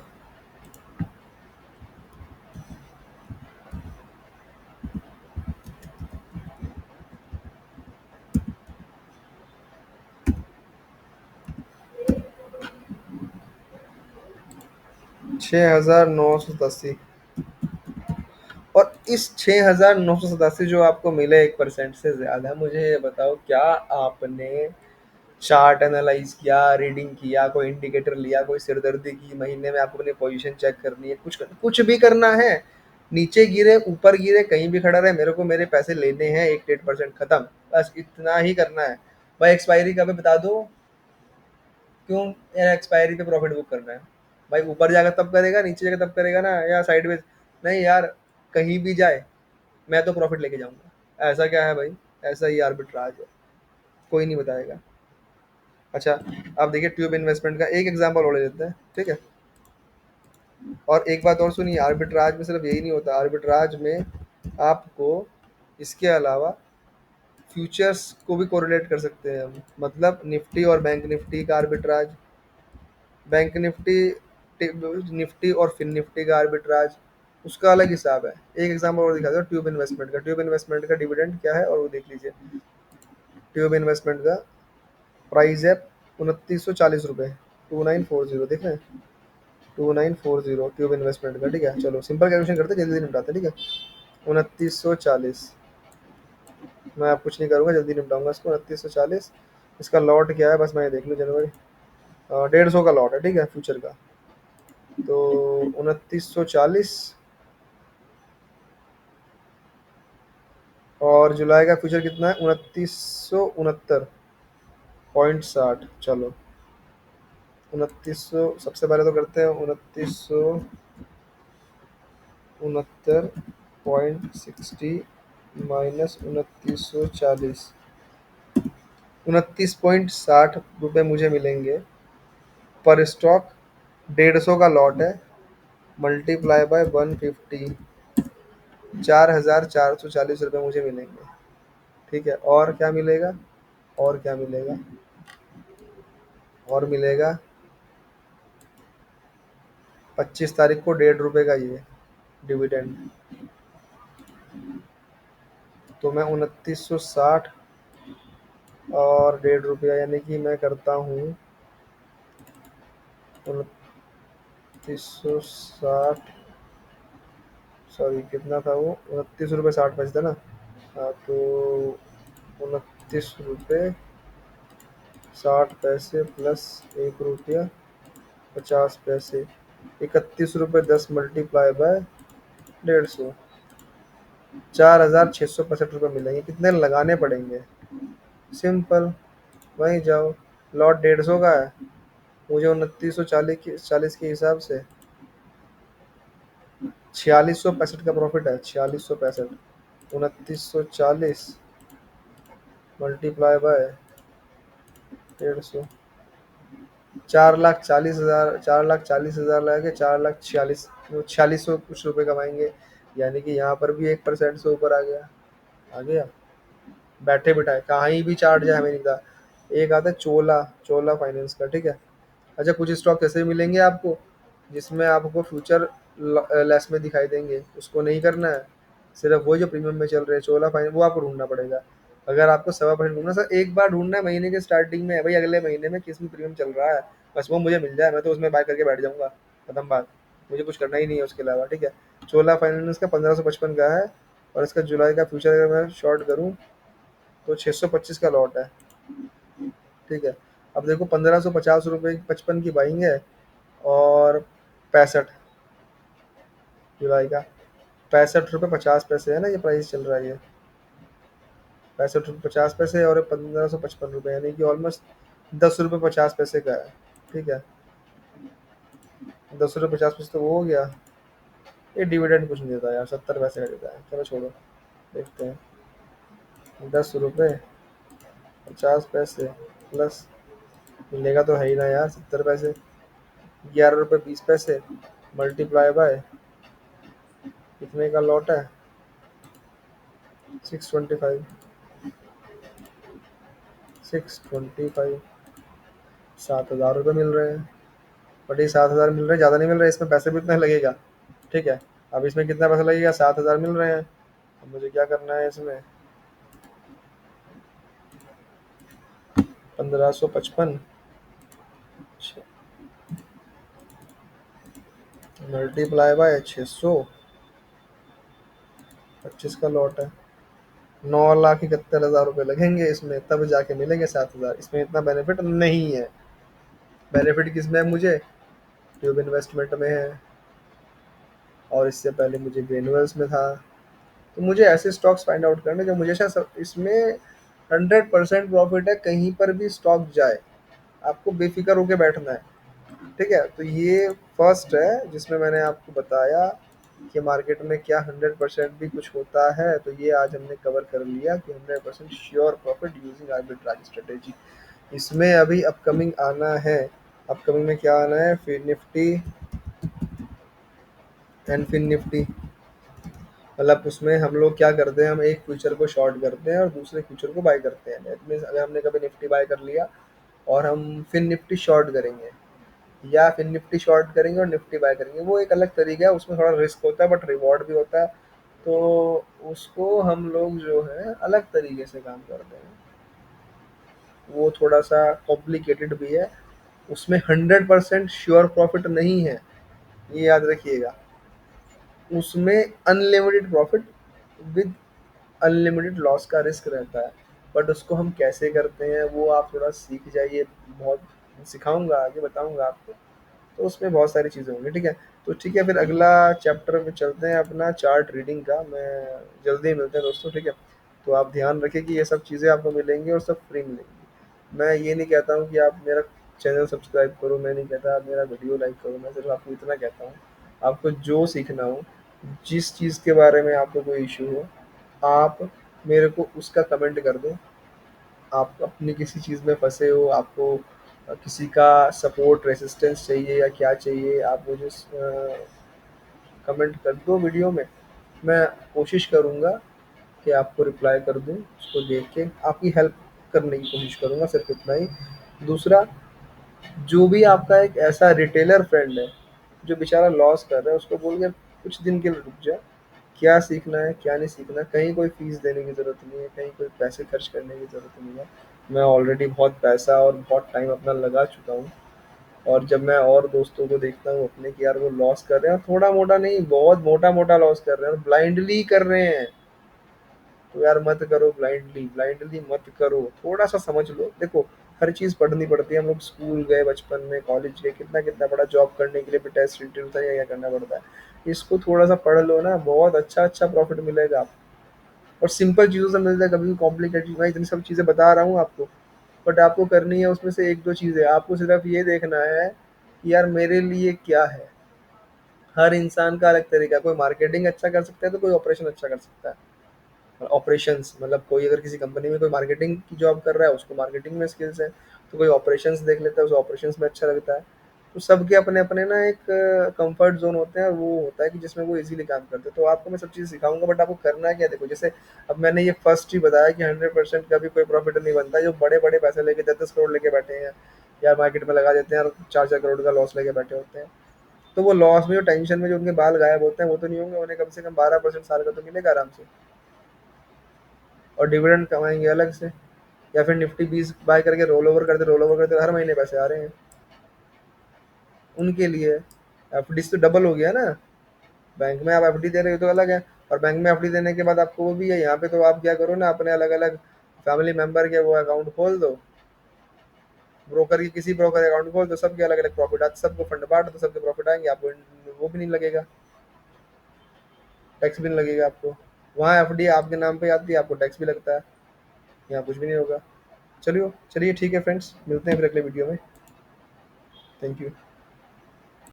6,987। और इस 6,987 जो आपको मिले 1% से ज्यादा, मुझे ये बताओ, क्या आपने चार्ट एनालाइज किया, रीडिंग किया, कोई इंडिकेटर लिया, कोई सिरदर्दी की, महीने में आपको अपनी पोजीशन चेक करनी है, कुछ भी करना है? नीचे गिरे ऊपर गिरे कहीं भी खड़ा रहे, मेरे को मेरे पैसे लेने हैं, 1 1.5% खत्म, बस इतना ही करना है। भाई एक्सपायरी कब है बता दो, क्यों यार एक्सपायरी पे प्रॉफिट बुक करना है? भाई ऊपर जाकर तब करेगा, नीचे जाकर तब करेगा ना, या साइडवेज? नहीं यार, कहीं भी जाए मैं तो प्रॉफिट लेके जाऊंगा। ऐसा क्या है भाई? ऐसा ही आर्बिट्राज है, कोई नहीं बताएगा। अच्छा, अब देखिए ट्यूब इन्वेस्टमेंट का एक एग्जांपल और ले लेते हैं, ठीक है? और एक बात और सुनिए, आर्बिट्राज में सिर्फ यही नहीं होता, आर्बिट्राज में आपको इसके अलावा फ्यूचर्स को भी कोरिलेट कर सकते हैं हम, मतलब निफ्टी और बैंक निफ्टी का आर्बिट्राज, बैंक निफ्टी, निफ्टी और फिन निफ्टी का आर्बिट्राज, उसका अलग हिसाब है। एक एग्जांपल और दिखा दो ट्यूब इन्वेस्टमेंट का। ट्यूब इन्वेस्टमेंट का डिविडेंड क्या है और वो देख लीजिए। ट्यूब इन्वेस्टमेंट का प्राइस है 2940 रुपये, 2940, देख रहे हैं? 2940 ट्यूब इन्वेस्टमेंट का, ठीक है? चलो सिंपल कैलकुलेशन करते हैं, जल्दी निपटाते हैं, ठीक है? 2940, मैं आप कुछ नहीं करूँगा, जल्दी निपटाऊंगा इसको। 2940, इसका लॉट क्या है बस मैं देख लूँ, जनवरी 150 का लॉट है, ठीक है, फ्यूचर का। तो 2940 और जुलाई का फ्यूचर कितना है? 2969.60। चलो 2900 सबसे पहले तो करते हैं। 2969.60 माइनस 2940, 29.60 रुपये मुझे मिलेंगे पर स्टॉक। 150 का लॉट है, मल्टीप्लाई बाय 150, 4,440 रुपये मुझे मिलेंगे। ठीक है, और क्या मिलेगा? और क्या मिलेगा? और मिलेगा 25 तारीख को 1.5 रुपये का ये डिविडेंड। तो मैं 2960 और 1.5 रुपया, यानी कि मैं करता हूँ 2960, सॉरी कितना था वो, 29 रुपये 60 पैसे था ना। हाँ तो 29 रुपये 60 पैसे प्लस 1 रुपया 50 पैसे, 31 रुपये 10 मल्टीप्लाई बाय 150, 4,665 रुपये मिलेंगे। कितने लगाने पड़ेंगे? सिंपल, वहीं जाओ। लॉट 150 का है, मुझे 2940 के हिसाब से 46पैंसठ का प्रॉफिट है। 46पैंसठ, 2940 मल्टीप्लाई बाय 150, 4,40,000, 4,40,000 लगा के 4,46, 4600 कुछ रुपए कमाएंगे। यानी कि यहाँ पर भी 1% से ऊपर आ गया। आ गया, बैठे बिठाए कहीं भी चार्ट जाए हमें नहीं था। एक आता है चोला, चोला फाइनेंस का, ठीक है। अच्छा, कुछ स्टॉक ऐसे मिलेंगे आपको जिसमें आपको फ्यूचर लेस में दिखाई देंगे, उसको नहीं करना है। सिर्फ वो जो प्रीमियम में चल रहे हैं चोला फाइनेंस, वो आपको ढूंढना पड़ेगा। अगर आपको 1.25% ढूंढना सर, एक बार ढूंढना है महीने के स्टार्टिंग में, भाई अगले महीने में किस में प्रीमियम चल रहा है, बस वो मुझे मिल जाए, मैं तो उसमें बाय करके बैठ जाऊंगा। खत्म बात, मुझे कुछ करना ही नहीं है उसके अलावा, ठीक है। चोला फाइनेंस का 1555 का है, और इसका जुलाई का फ्यूचर अगर मैं शॉर्ट करूँ तो 625 का लॉट है, ठीक है। अब देखो 1550 रुपये 55 की बाइंग है, और 65 जुलाई का 65 रुपये 50 पैसे है ना, ये प्राइस चल रहा है। ये 65 रुपये 50 पैसे और 1555 रुपये, यानी कि ऑलमोस्ट 10 रुपये 50 पैसे का है, ठीक है। 10 रुपये 50 पैसे तो वो हो गया। ये डिविडेंड कुछ नहीं देता यार, 70 पैसे का देता है, चलो छोड़ो, देखते हैं। 10 रुपये 50 पैसे प्लस मिलेगा तो है ही ना यार 70 पैसे, 11 रुपये 20 पैसे मल्टीप्लाई बाय कितने का लॉट है? 625, 625, 7,000 रुपये मिल रहे हैं। बट ये 7,000 मिल रहे हैं, ज़्यादा नहीं मिल रहे, इसमें पैसे भी उतना ही लगेगा, ठीक है। अब इसमें कितना पैसा लगेगा? 7,000 मिल रहे हैं। अब मुझे क्या करना है इसमें? 1555 मल्टीप्लाई बाय 625 का लॉट है। 9,71,000 रुपये लगेंगे इसमें, तब जाके मिलेंगे 7,000। इसमें इतना बेनिफिट नहीं है। बेनिफिट किस में है मुझे? ट्यूब इन्वेस्टमेंट में है, और इससे पहले मुझे ग्रेनुअल्स में था। तो मुझे ऐसे स्टॉक्स फाइंड आउट करने जो मुझे शायद इसमें 100% प्रॉफिट है, कहीं पर भी स्टॉक जाए आपको बेफिक्र होके बैठना है, ठीक है। तो ये फर्स्ट है जिसमें मैंने आपको बताया कि मार्केट में क्या 100% भी कुछ होता है। तो ये आज हमने कवर कर लिया कि 100% sure profit using arbitrage strategy. इसमें अभी अपकमिंग आना है। अपकमिंग में क्या आना है? फिर निफ्टी एंड फिर निफ्टी, मतलब उसमें हम लोग क्या करते हैं, हम एक फ्यूचर को शॉर्ट करते हैं और दूसरे फ्यूचर को बाय करते हैं। दैट मीन्स अगर हमने कभी निफ्टी बाय कर लिया और हम फिर निफ्टी शॉर्ट करेंगे, या फिर निफ्टी शॉर्ट करेंगे और निफ्टी बाय करेंगे, वो एक अलग तरीका है। उसमें थोड़ा रिस्क होता है बट रिवॉर्ड भी होता है। तो उसको हम लोग जो है अलग तरीके से काम करते हैं, वो थोड़ा सा कॉम्प्लिकेटेड भी है। उसमें 100% श्योर प्रॉफिट नहीं है, ये याद रखिएगा। उसमें unlimited profit with unlimited loss का रिस्क रहता है। बट उसको हम कैसे करते हैं वो आप थोड़ा सीख जाइए, बहुत सिखाऊंगा, आगे बताऊंगा आपको। तो उसमें बहुत सारी चीज़ें होंगी, ठीक है। तो ठीक है, फिर अगला चैप्टर में चलते हैं अपना चार्ट रीडिंग का। मैं जल्दी मिलते हैं दोस्तों, ठीक है। तो आप ध्यान रखें कि ये सब चीज़ें आपको मिलेंगी और सब फ्री मिलेंगी। मैं ये नहीं कहता हूँ कि आप मेरा चैनल सब्सक्राइब करो, मैं नहीं कहता आप मेरा वीडियो लाइक करो, मैं सिर्फ आपको इतना कहता हूँ, आपको जो सीखना हो, जिस चीज़ के बारे में आपको कोई इशू हो, आप मेरे को उसका कमेंट कर दो। आप अपनी किसी चीज़ में फंसे हो, आपको किसी का सपोर्ट रेसिस्टेंस चाहिए या क्या चाहिए, आप मुझे कमेंट कर दो वीडियो में। मैं कोशिश करूँगा कि आपको रिप्लाई कर दूँ, उसको देख के आपकी हेल्प करने की कोशिश करूँगा, सिर्फ इतना ही। दूसरा, जो भी आपका एक ऐसा रिटेलर फ्रेंड है जो बेचारा लॉस कर रहा है, उसको बोल के कुछ दिन के लिए रुक जा। क्या सीखना है क्या नहीं सीखना, कहीं कोई फीस देने की ज़रूरत नहीं है, कहीं कोई पैसे खर्च करने की ज़रूरत नहीं है। मैं ऑलरेडी बहुत पैसा और बहुत टाइम अपना लगा चुका हूँ। और जब मैं और दोस्तों को देखता हूँ अपने कि यार वो लॉस कर रहे हैं, थोड़ा मोटा नहीं, बहुत मोटा मोटा लॉस कर रहे हैं और ब्लाइंडली कर रहे हैं, तो यार मत करो, ब्लाइंडली ब्लाइंडली मत करो, थोड़ा सा समझ लो। देखो, हर चीज़ पढ़नी पड़ती है, हम लोग स्कूल गए बचपन में, कॉलेज गए, कितना कितना बड़ा जॉब करने के लिए भी टेस्ट रिटर्न था, या क्या करना पड़ता है। इसको थोड़ा सा पढ़ लो ना, बहुत अच्छा अच्छा प्रॉफिट मिलेगा आपको। और सिंपल चीज़ों से मिलता है, कभी कॉम्प्लिकेटेड, मैं इतनी सब चीज़ें बता रहा हूँ आपको, बट आपको करनी है उसमें से एक दो चीज़ें। आपको सिर्फ ये देखना है कि यार मेरे लिए क्या है। हर इंसान का अलग तरीका है, कोई मार्केटिंग अच्छा कर सकता है तो कोई ऑपरेशन अच्छा कर सकता है। ऑपरेशंस मतलब कोई अगर किसी कंपनी में कोई मार्केटिंग की जॉब कर रहा है, उसको मार्केटिंग में स्किल्स है, तो कोई ऑपरेशंस देख लेता है, उसे ऑपरेशंस में अच्छा लगता है। तो सबके अपने अपने ना एक कंफर्ट जोन होते हैं, और वो होता है कि जिसमें वो इजीली काम करते हैं। तो आपको मैं सब चीज़ सिखाऊंगा, बट आपको करना क्या है, देखो जैसे अब मैंने ये फर्स्ट ही बताया कि 100% का भी कोई प्रॉफिट नहीं बनता। जो बड़े बड़े पैसे लेके 10-10 करोड़ लेके बैठे हैं या मार्केट में लगा देते हैं और 4-4 करोड़ का लॉस लेके बैठे होते हैं, तो वो लॉस में, जो टेंशन में जो उनके बाल गायब होते हैं, वो तो नहीं होंगे, उन्हें कम से कम 12% साल का तो मिलेगा आराम से। और डिविडेंड कमाएंगे अलग से, या फिर निफ्टी 20 बाय करके रोल ओवर करते हर महीने पैसे आ रहे हैं उनके लिए। एफडी तो डबल हो गया ना। बैंक में आप एफडी दे रहे हो तो अलग है, और बैंक में एफडी देने के बाद आपको वो भी है। यहाँ पे तो आप क्या करो ना, अपने अलग अलग फैमिली मेंबर के वो अकाउंट खोल दो, ब्रोकर की किसी ब्रोकर अकाउंट खोल दो, सबके अलग अलग प्रॉफिट आते, सबको फंड बांट दो, सबके प्रॉफिट आएंगे आपको। वो भी नहीं लगेगा, टैक्स भी नहीं लगेगा आपको। वहाँ एफडी आपके नाम पे आती है, आपको टैक्स भी लगता है, यहाँ कुछ भी नहीं होगा। चलिए चलिए, ठीक है फ्रेंड्स, मिलते हैं फिर अगले वीडियो में। Thank you.